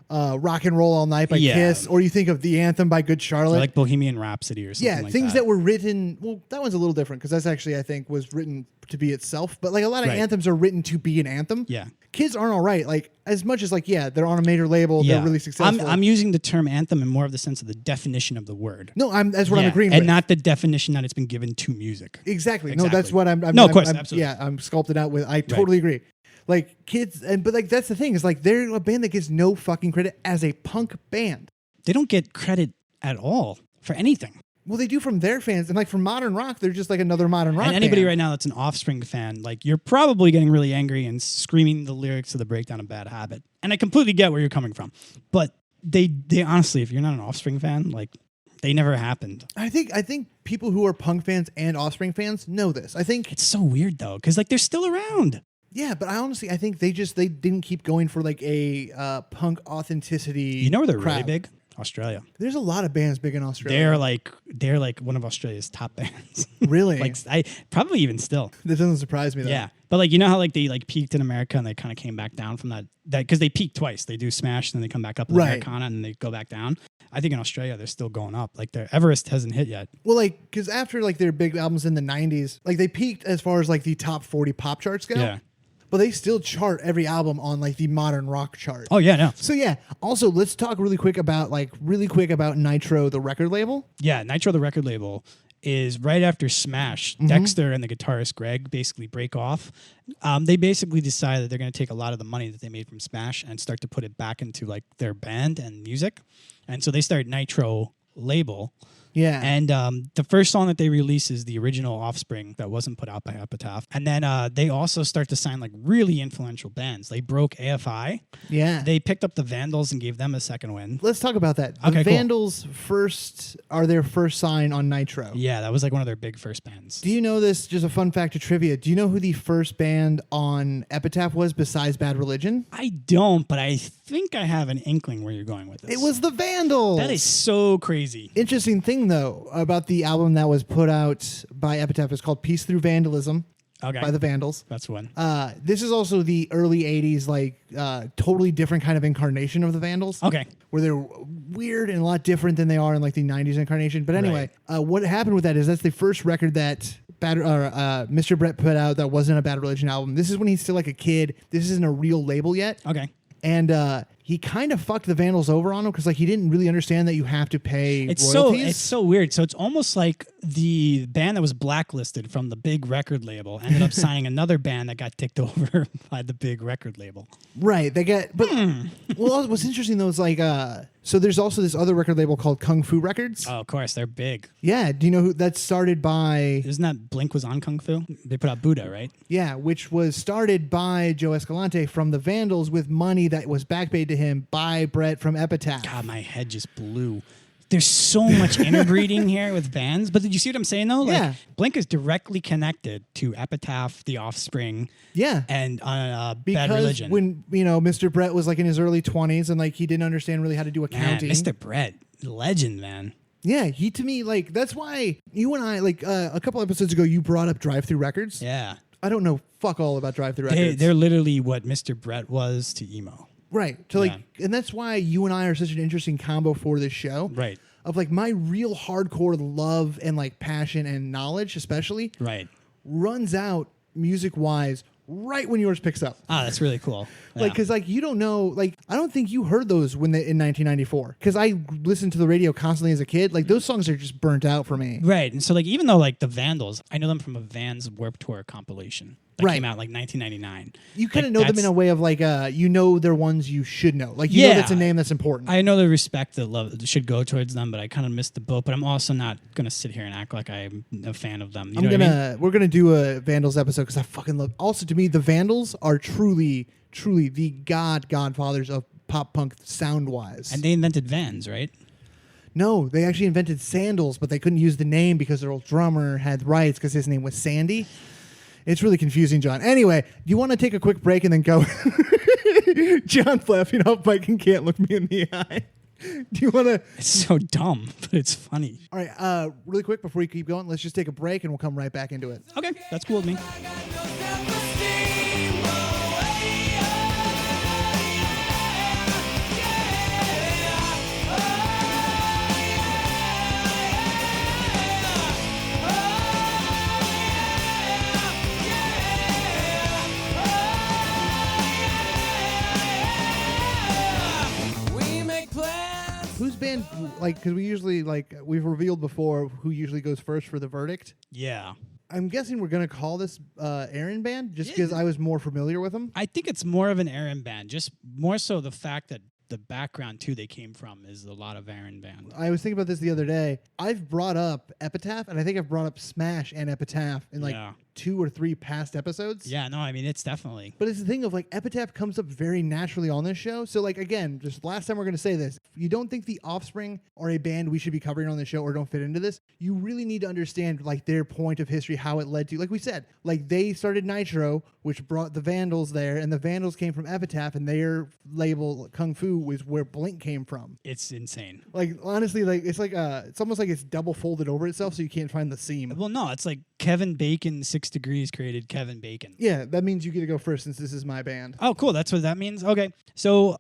Rock and Roll All Night by Kiss, or you think of The Anthem by Good Charlotte. Or like Bohemian Rhapsody or something like that. Yeah, things that were written, well, that one's a little different because that's actually, I think, was written to be itself. But like a lot of anthems are written to be an anthem. Yeah. Kids Aren't All Right. Like as much as like, they're on a major label, they're really successful. I'm using the term anthem in more of the sense of the definition of the word. No, that's what I'm agreeing with. And not the definition that it's been given to music. Exactly. No, that's what I'm no, of course, absolutely. Yeah, I'm sculpted out with. I totally agree. Like kids, but like that's the thing is like they're a band that gets no fucking credit as a punk band. They don't get credit at all for anything. Well, they do from their fans, and like from modern rock, they're just like another modern rock. And anybody band. right now that's an Offspring fan, like you're probably getting really angry and screaming the lyrics of the breakdown of Bad Habit. And I completely get where you're coming from, but they honestly, if you're not an Offspring fan, like they never happened. I think people who are punk fans and Offspring fans know this. I think it's so weird though, because like they're still around. Yeah, but I think they didn't keep going for like a punk authenticity. You know where they're really big? Australia. There's a lot of bands big in Australia. They're like one of Australia's top bands. Really? Like I probably even still. That doesn't surprise me though. Yeah. But like you know how like they like peaked in America and they kind of came back down from that because they peaked twice. They do Smash and then they come back up with Americana and then they go back down. I think in Australia they're still going up. Like their Everest hasn't hit yet. Well, like because after like their big albums in the 90s, like they peaked as far as like the top 40 pop charts go. Yeah. But they still chart every album on like the modern rock chart. Oh yeah, no. So yeah. Also, let's talk really quick about Nitro, the record label. Yeah, Nitro, the record label. is right after Smash, Dexter and the guitarist Greg basically break off. They basically decide that they're going to take a lot of the money that they made from Smash and start to put it back into like their band and music. And so they start Nitro label. Yeah. And the first song that they release is the original Offspring that wasn't put out by Epitaph. And then they also start to sign like really influential bands. They broke AFI. Yeah. They picked up the Vandals and gave them a second win. Let's talk about that. The Vandals are their first sign on Nitro. Yeah, that was like one of their big first bands. Do you know this? Just a fun fact of trivia. Do you know who the first band on Epitaph was besides Bad Religion? I don't, but I think I have an inkling where you're going with this. It was the Vandals. That is so crazy. Interesting thing, though, about the album that was put out by Epitaph is called Peace Through Vandalism by the Vandals. That's one. This is also the early 80s, like, totally different kind of incarnation of the Vandals. Okay. Where they're weird and a lot different than they are in, like, the 90s incarnation. But anyway, what happened with that is that's the first record that Mr. Brett put out that wasn't a Bad Religion album. This is when he's still, like, a kid. This isn't a real label yet. Okay. And he kind of fucked the Vandals over on him because like he didn't really understand that you have to pay royalties. It's so weird. So it's almost like the band that was blacklisted from the big record label ended up signing another band that got ticked over by the big record label. Right. They get, but well, what's interesting though is like, so there's also this other record label called Kung Fu Records. Oh, of course, they're big. Yeah. Do you know who that's started by? Isn't that Blink was on Kung Fu? They put out Buddha, right? Yeah, which was started by Joe Escalante from the Vandals with money that was backpaid to him by Brett from Epitaph. God, my head just blew. There's so much interbreeding here with bands. But did you see what I'm saying, though? Like, yeah. Blink is directly connected to Epitaph, The Offspring, and Bad Religion. When, Mr. Brett was like in his early 20s and like he didn't understand really how to do accounting. Man, Mr. Brett, legend, man. Yeah, he to me, like, that's why you and I, like, a couple episodes ago, you brought up Drive-Thru Records. Yeah. I don't know fuck all about Drive-Thru Records. They're literally what Mr. Brett was to emo. Right. And that's why you and I are such an interesting combo for this show. Right. Of like my real hardcore love and like passion and knowledge, especially. Right. Runs out music wise right when yours picks up. Ah, that's really cool. Like, because like you don't know, like I don't think you heard those in 1994. Because I listened to the radio constantly as a kid. Like those songs are just burnt out for me. Right. And so like even though like the Vandals, I know them from a Vans Warped Tour compilation that came out like 1999. You kind of know them in a way of like they're ones you should know. Like you know that's a name that's important. I know the respect that should go towards them, but I kind of missed the boat. But I'm also not gonna sit here and act like I'm a fan of them. We're gonna do a Vandals episode because I fucking love. Also, to me, the Vandals are truly the godfathers of pop punk sound wise. And they invented Vans, right? No, they actually invented sandals, but they couldn't use the name because their old drummer had rights because his name was Sandy. It's really confusing, John. Anyway, do you want to take a quick break and then go? John's laughing off mic and can't look me in the eye. Do you want to? It's so dumb, but it's funny. All right, really quick before we keep going, let's just take a break and we'll come right back into it. Okay, that's cool with me. Whose band, like, because we usually, like, we've revealed before who usually goes first for the verdict. Yeah. I'm guessing we're going to call this Aaron band just because I was more familiar with them. I think it's more of an Aaron band, just more so the fact that the background, too, they came from is a lot of Aaron band. I was thinking about this the other day. I've brought up Epitaph, and I think I've brought up Smash and Epitaph in, like, 2 or 3 past episodes. Yeah, no, I mean, it's definitely. But it's the thing of, like, Epitaph comes up very naturally on this show. So, like, again, just last time we're going to say this. If you don't think the Offspring are a band we should be covering on the show or don't fit into this, you really need to understand, like, their point of history, how it led to, like we said, like, they started Nitro, which brought the Vandals there, and the Vandals came from Epitaph, and their label, Kung Fu, was where Blink came from. It's insane. Like, honestly, like, it's like, it's almost like it's double folded over itself so you can't find the seam. Well, no, it's like Kevin Bacon, 6 Degrees created Kevin Bacon. Yeah, that means you get to go first since this is my band. Oh, cool. That's what that means? Okay. So,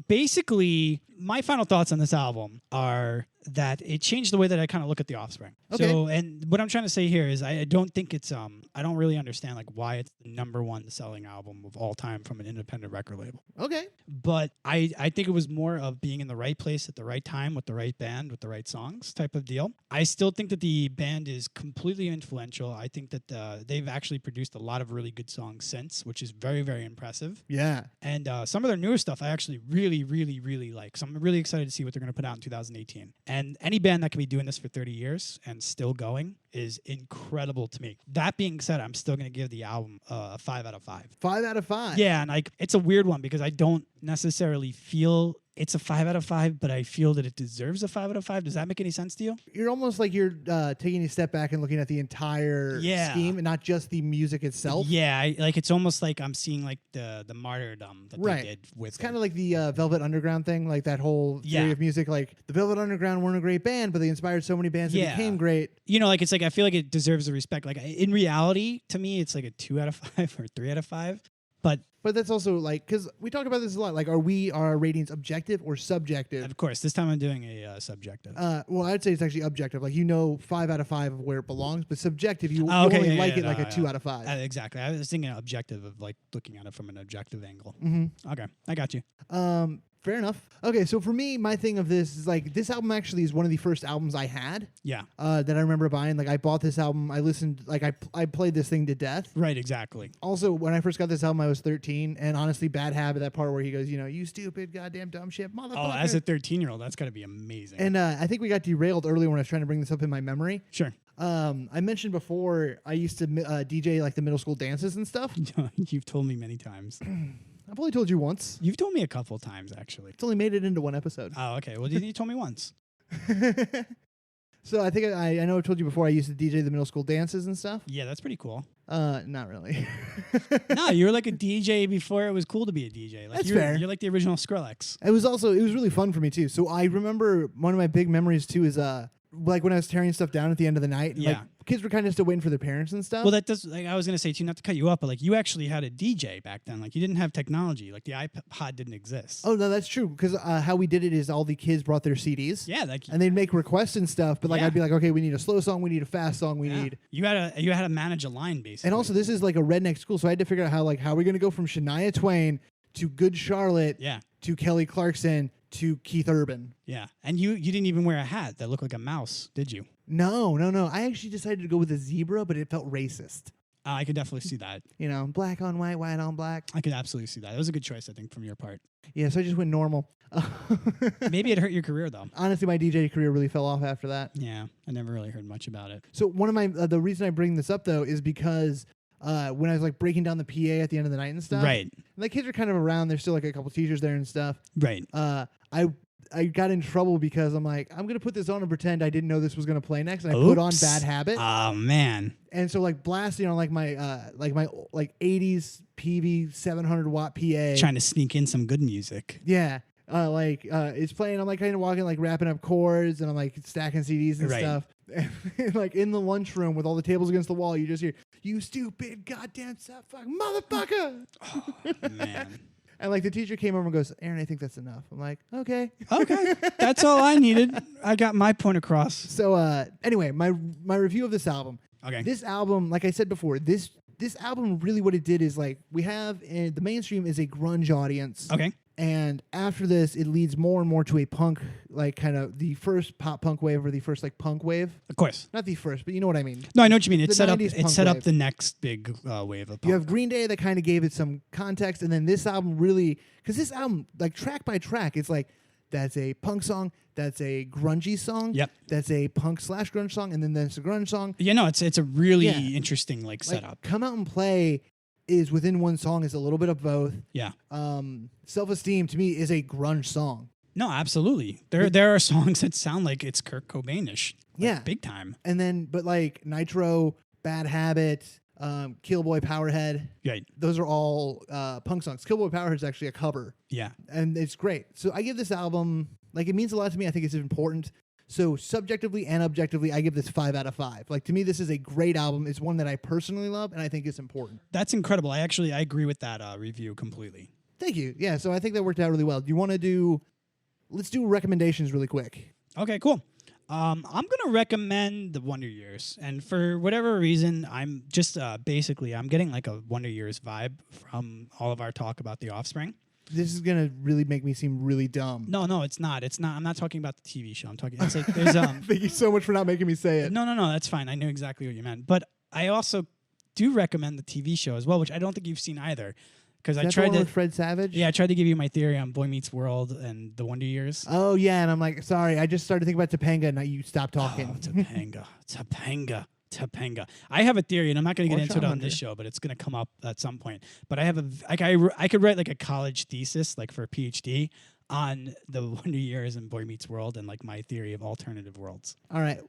basically, my final thoughts on this album are that it changed the way that I kind of look at the Offspring. Okay. So, and what I'm trying to say here is I don't think it's I don't really understand like why it's the number one selling album of all time from an independent record label. Okay. But I think it was more of being in the right place at the right time with the right band with the right songs type of deal. I still think that the band is completely influential. I think that they've actually produced a lot of really good songs since, which is very, very impressive. Yeah. And some of their newer stuff I actually really, really, really like. So I'm really excited to see what they're going to put out in 2018. And any band that can be doing this for 30 years and still going is incredible to me. That being said, I'm still going to give the album a 5 out of 5. 5 out of 5. Yeah, and like it's a weird one because I don't necessarily feel it's a 5 out of 5, but I feel that it deserves a 5 out of 5. Does that make any sense to you? You're almost like you're taking a step back and looking at the entire scheme and not just the music itself. Yeah, like it's almost like I'm seeing like the martyrdom that they did with It's kind of like the Velvet Underground thing, like that whole theory of music. Like the Velvet Underground weren't a great band, but they inspired so many bands that became great. You know, like it's like I feel like it deserves the respect. Like in reality, to me, it's like a 2 out of 5 or 3 out of 5. But that's also like, because we talk about this a lot, like are our ratings objective or subjective? Of course, this time I'm doing a subjective. Well, I'd say it's actually objective. Like 5 out of 5 of where it belongs, but subjective, you only like it like a 2 out of 5. Exactly. I was thinking objective of like looking at it from an objective angle. Mm-hmm. Okay, I got you. Fair enough. Okay, so for me, my thing of this is like this album actually is one of the first albums I had. Yeah. That I remember buying. Like I bought this album. I listened. Like I played this thing to death. Right. Exactly. Also, when I first got this album, I was 13, and honestly, Bad Habit. That part where he goes, you stupid, goddamn, dumb shit, motherfucker. Oh, as a 13-year-old, that's got to be amazing. And I think we got derailed earlier when I was trying to bring this up in my memory. Sure. I mentioned before I used to DJ like the middle school dances and stuff. You've told me many times. I've only told you once. You've told me a couple times, actually. It's only made it into one episode. Oh, okay. Well, you told me once. So I think I know I've told you before I used to DJ the middle school dances and stuff. Yeah, that's pretty cool. Not really. No, you were like a DJ before it was cool to be a DJ. Like That's fair. You're like the original Skrillex. It was really fun for me too. So I remember one of my big memories too is like when I was tearing stuff down at the end of the night. And, yeah. Like, kids were kind of still waiting for their parents and stuff. Well, that does. Like I was gonna say too, not to cut you up, but like you actually had a DJ back then. Like you didn't have technology. Like the iPod didn't exist. Oh no, that's true. Because how we did it is all the kids brought their CDs. Yeah, and they'd make requests and stuff. But like I'd be like, okay, we need a slow song, we need a fast song, we need. You had to manage a line basically. And also, this is like a redneck school, so I had to figure out how are we gonna go from Shania Twain to Good Charlotte to Kelly Clarkson to Keith Urban. Yeah, and you didn't even wear a hat that looked like a mouse, did you? No. I actually decided to go with a zebra, but it felt racist. I could definitely see that. Black on white, white on black. I could absolutely see that. It was a good choice, I think, from your part. Yeah, so I just went normal. Maybe it hurt your career, though. Honestly, my DJ career really fell off after that. Yeah, I never really heard much about it. So one of my the reason I bring this up though is because when I was like breaking down the PA at the end of the night and stuff, right? And the kids are kind of around. There's still like a couple teachers there and stuff, right? I got in trouble because I'm like, I'm gonna put this on and pretend I didn't know this was gonna play next, and I put on Bad Habit. Oh man! And so like blasting on like my 80s PV 700 watt PA, trying to sneak in some good music. Yeah. It's playing. I'm like kind of walking, like wrapping up chords, and I'm like stacking CDs and stuff. And like in the lunchroom with all the tables against the wall, you just hear, "You stupid goddamn fuck motherfucker!" Oh man! And like the teacher came over and goes, "Aaron, I think that's enough." I'm like, "Okay, that's all I needed. I got my point across." So anyway, my review of this album. Okay. This album, like I said before, this album really what it did is like we have the mainstream is a grunge audience. Okay. And after this, it leads more and more to a punk, like kind of the first pop punk wave or the first like punk wave. Of course. Not the first, but you know what I mean. No, I know what you mean. It set up the next big wave of punk. You have Green Day that kind of gave it some context, and then this album really, because this album, like track by track, it's like, that's a punk song, that's a grungy song, that's a punk / grunge song, and then there's a grunge song. Yeah, no, it's a really interesting like setup. Come Out and Play is within one song is a little bit of both. Yeah. Self-Esteem to me is a grunge song. No, absolutely. There are songs that sound like it's Kurt Cobain-ish. Like, big time. And then, but like Nitro, Bad Habit, Killboy Powerhead. Right. Those are all punk songs. Killboy Powerhead is actually a cover. Yeah. And it's great. So I give this album, like it means a lot to me. I think it's important. So subjectively and objectively, I give this 5 out of 5. Like to me, this is a great album. It's one that I personally love, and I think it's important. That's incredible. I agree with that review completely. Thank you. Yeah, so I think that worked out really well. Do you want to let's do recommendations really quick. Okay, cool. I'm gonna recommend the Wonder Years, and for whatever reason, I'm just basically I'm getting like a Wonder Years vibe from all of our talk about the Offspring. This is gonna really make me seem really dumb. No, it's not. It's not. I'm not talking about the TV show. I'm talking. It's like there's Thank you so much for not making me say it. No, that's fine. I knew exactly what you meant, but I also do recommend the TV show as well, which I don't think you've seen either. Because I tried with Fred Savage. Yeah, I tried to give you my theory on Boy Meets World and the Wonder Years. Oh yeah, and I'm like, sorry, I just started thinking about Topanga, and you stopped talking. Oh, Topanga. I have a theory, and I'm not going to get into it on this show, but it's going to come up at some point. But I have I could write like a college thesis, like for a PhD, on the Wonder Years and Boy Meets World and like my theory of alternative worlds. All right,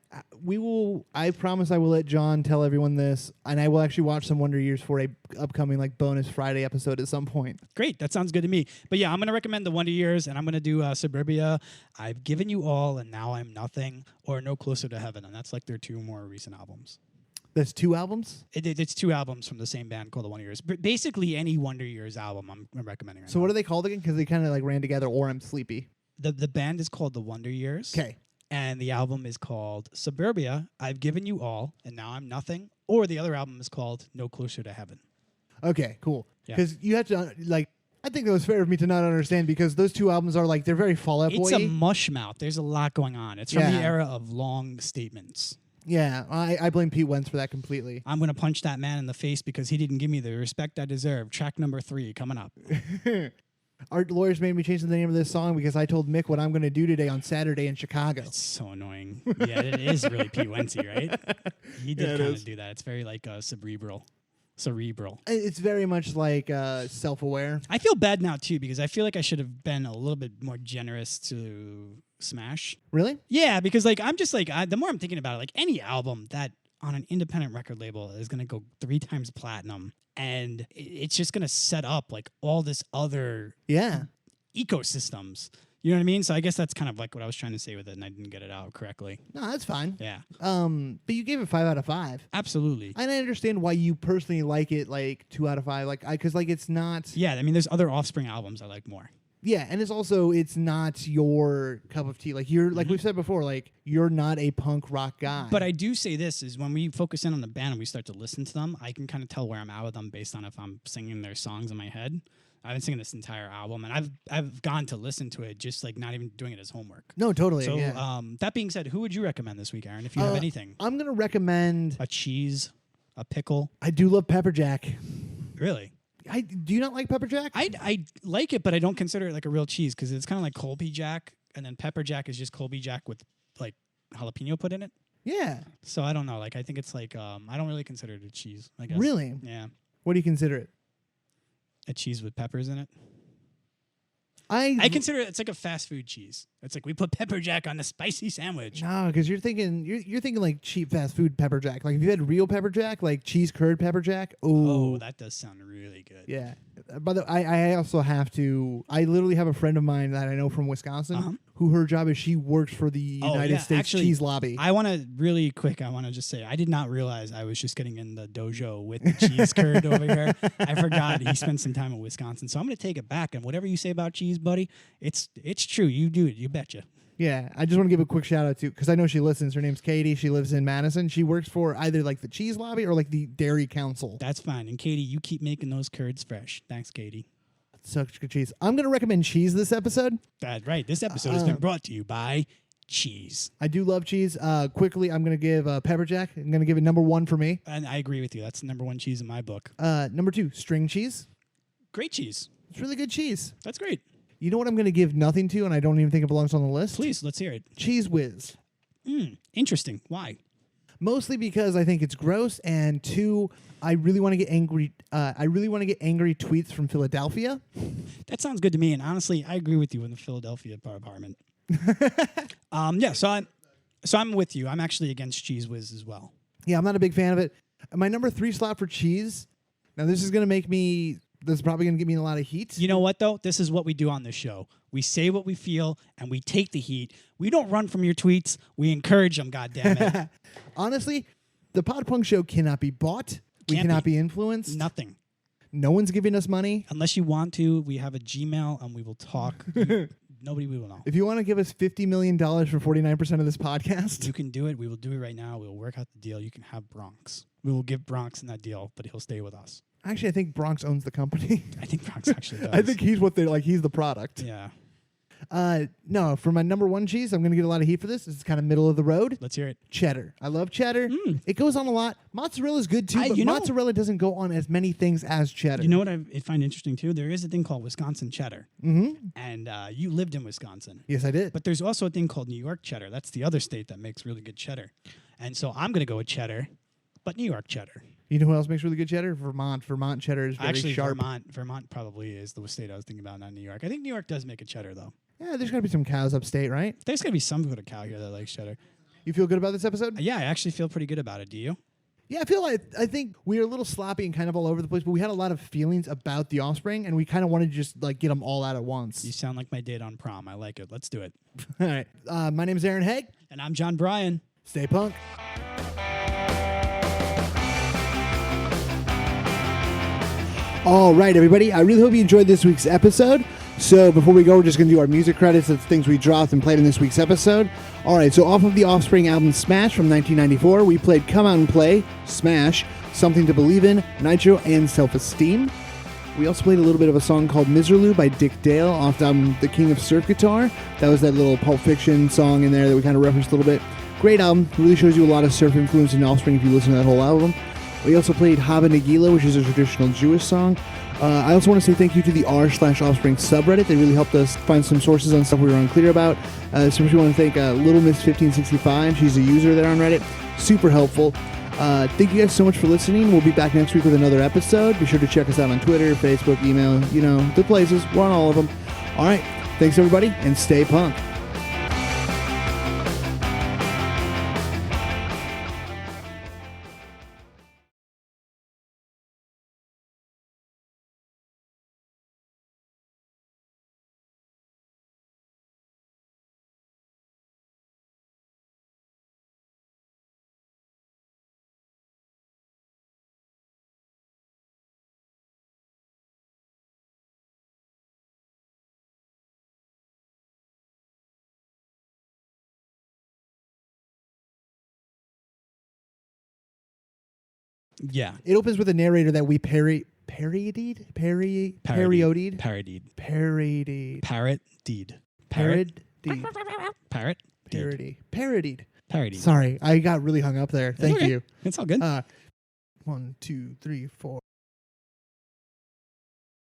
I promise I will let John tell everyone this, and I will actually watch some Wonder Years for a upcoming like bonus Friday episode at some point. Great, that sounds good to me. But yeah, I'm going to recommend the Wonder Years, and I'm going to do Suburbia, I've Given You All, and Now I'm Nothing, or No Closer to Heaven, and that's like their 2 more recent albums. That's 2 albums? It's 2 albums from the same band called the Wonder Years. But basically, any Wonder Years album I'm recommending. So what are they called again? Because they kind of like ran together, or I'm sleepy. The band is called the Wonder Years. Okay. And the album is called Suburbia, I've Given You All, and Now I'm Nothing. Or the other album is called No Closer to Heaven. Okay, cool. Because you have to, like, I think that was fair of me to not understand, because those 2 albums are like, they're very Fall Out Boy. It's a mush mouth. There's a lot going on. It's from the era of long statements. Yeah, I blame Pete Wentz for that completely. I'm going to punch that man in the face because he didn't give me the respect I deserve. Track number 3 coming up. Our lawyers made me change the name of this song because I told Mick what I'm going to do today on Saturday in Chicago. It's so annoying. Yeah, it is really Pete Wentzy, right? He did kind of do that. It's very like cerebral. It's very much like self-aware. I feel bad now, too, because I feel like I should have been a little bit more generous to Smash. Really? Yeah, because like I'm just like, the more I'm thinking about it, like any album that on an independent record label is going to go 3 times platinum, and it's just going to set up like all this other ecosystems. You know what I mean? So I guess that's kind of like what I was trying to say with it, and I didn't get it out correctly. No, that's fine. Yeah. But you gave it 5 out of 5. Absolutely. And I understand why you personally like it like 2 out of 5. Like, because like it's not. Yeah, I mean, there's other Offspring albums I like more. Yeah, and it's not your cup of tea. Like you're like we've said before, like you're not a punk rock guy. But I do say this is when we focus in on the band and we start to listen to them, I can kind of tell where I'm at with them based on if I'm singing their songs in my head. I've been singing this entire album, and I've gone to listen to it just like not even doing it as homework. No, totally. So yeah. That being said, who would you recommend this week, Aaron? If you have anything, I'm gonna recommend a cheese, a pickle. I do love pepper jack. Really? Do you not like pepper jack? I like it, but I don't consider it like a real cheese because it's kind of like Colby Jack, and then pepper jack is just Colby Jack with like jalapeno put in it. Yeah. So I don't know. Like I think it's like I don't really consider it a cheese. I guess. Really? Yeah. What do you consider it? A cheese with peppers in it. I consider it's like a fast food cheese. It's like we put pepper jack on a spicy sandwich. No, because you're thinking like cheap fast food pepper jack. Like if you had real pepper jack, like cheese curd pepper jack. Oh, that does sound really good. Yeah. By the way, I also have to. I literally have a friend of mine that I know from Wisconsin who her job is she works for the United States cheese lobby. I want to really quick. I want to just say I did not realize I was just getting in the dojo with the cheese curd over here. I forgot he spent some time in Wisconsin, so I'm going to take it back. And whatever you say about cheese, buddy, it's true. You do it. You betcha. Yeah, I just want to give a quick shout out to because I know she listens. Her name's Katie. She lives in Madison. She works for either like the cheese lobby or like the dairy council. That's fine. And Katie, you keep making those curds fresh. Thanks, Katie. Such good cheese. I'm going to recommend cheese this episode. That's right. This episode has been brought to you by cheese. I do love cheese. Quickly, I'm going to give pepper jack. I'm going to give it number 1 for me. And I agree with you. That's the number 1 cheese in my book. Number 2, string cheese. Great cheese. It's really good cheese. That's great. You know what I'm going to give nothing to, and I don't even think it belongs on the list? Please, let's hear it. Cheese Whiz. Interesting. Why? Mostly because I think it's gross, and 2, I really want to get angry. I really want to get angry tweets from Philadelphia. That sounds good to me, and honestly, I agree with you in the Philadelphia apartment. Yeah, so I'm with you. I'm actually against Cheese Whiz as well. Yeah, I'm not a big fan of it. My number 3 slot for cheese. Now, this is going to make me. This is probably going to get me in a lot of heat. You know what, though? This is what we do on this show. We say what we feel, and we take the heat. We don't run from your tweets. We encourage them, goddammit. Honestly, the Pod Punk Show cannot be bought. We cannot be influenced. Nothing. No one's giving us money. Unless you want to, we have a Gmail, and we will talk nobody will know. If you want to give us $50 million for 49% of this podcast, you can do it. We will do it right now. We will work out the deal. You can have Bronx. We will give Bronx in that deal, but he'll stay with us. Actually, I think Bronx owns the company. I think Bronx actually does. I think he's he's the product. Yeah. No, for my number one cheese, I'm going to get a lot of heat for this. This is kind of middle of the road. Let's hear it. Cheddar. I love cheddar. It goes on a lot. Mozzarella is good too, but mozzarella doesn't go on as many things as cheddar. You know what I find interesting too? There is a thing called Wisconsin cheddar. Mm-hmm. And you lived in Wisconsin. Yes, I did. But there's also a thing called New York cheddar. That's the other state that makes really good cheddar. And so I'm going to go with cheddar, but New York cheddar. You know who else makes really good cheddar? Vermont. Vermont cheddar is very sharp. Vermont probably is the state I was thinking about, not New York. I think New York does make a cheddar, though. Yeah, there's got to be some cows upstate, right? There's got to be some sort of cow here that likes cheddar. You feel good about this episode? Yeah, I actually feel pretty good about it. Do you? Yeah, I think we were a little sloppy and kind of all over the place, but we had a lot of feelings about the Offspring, and we kind of wanted to just get them all out at once. You sound like my date on prom. I like it. Let's do it. All right. My name is Aaron Haag. And I'm John Bryan. Stay punk. All right, everybody. I really hope you enjoyed this week's episode. So before we go, we're just going to do our music credits. That's things we dropped and played in this week's episode. All right, so off of the Offspring album Smash from 1994, we played Come Out and Play, Smash, Something to Believe in, Nitro, and Self-Esteem. We also played a little bit of a song called Miserlou by Dick Dale off the album The King of Surf Guitar. That was that little Pulp Fiction song in there that we kind of referenced a little bit. Great album. Really shows you a lot of surf influence in Offspring if you listen to that whole album. We also played Hava Nagila, which is a traditional Jewish song. I also want to say thank you to the r/Offspring subreddit. They really helped us find some sources on stuff we were unclear about. Especially want to thank Little Miss 1565. She's a user there on Reddit. Super helpful. Thank you guys so much for listening. We'll be back next week with another episode. Be sure to check us out on Twitter, Facebook, email, the places. We're on all of them. All right. Thanks, everybody, and stay punk. Yeah. It opens with a narrator that we parodied. Parodied. Sorry, I got really hung up there. Thank you. It's all good. 1, 2, 3, 4.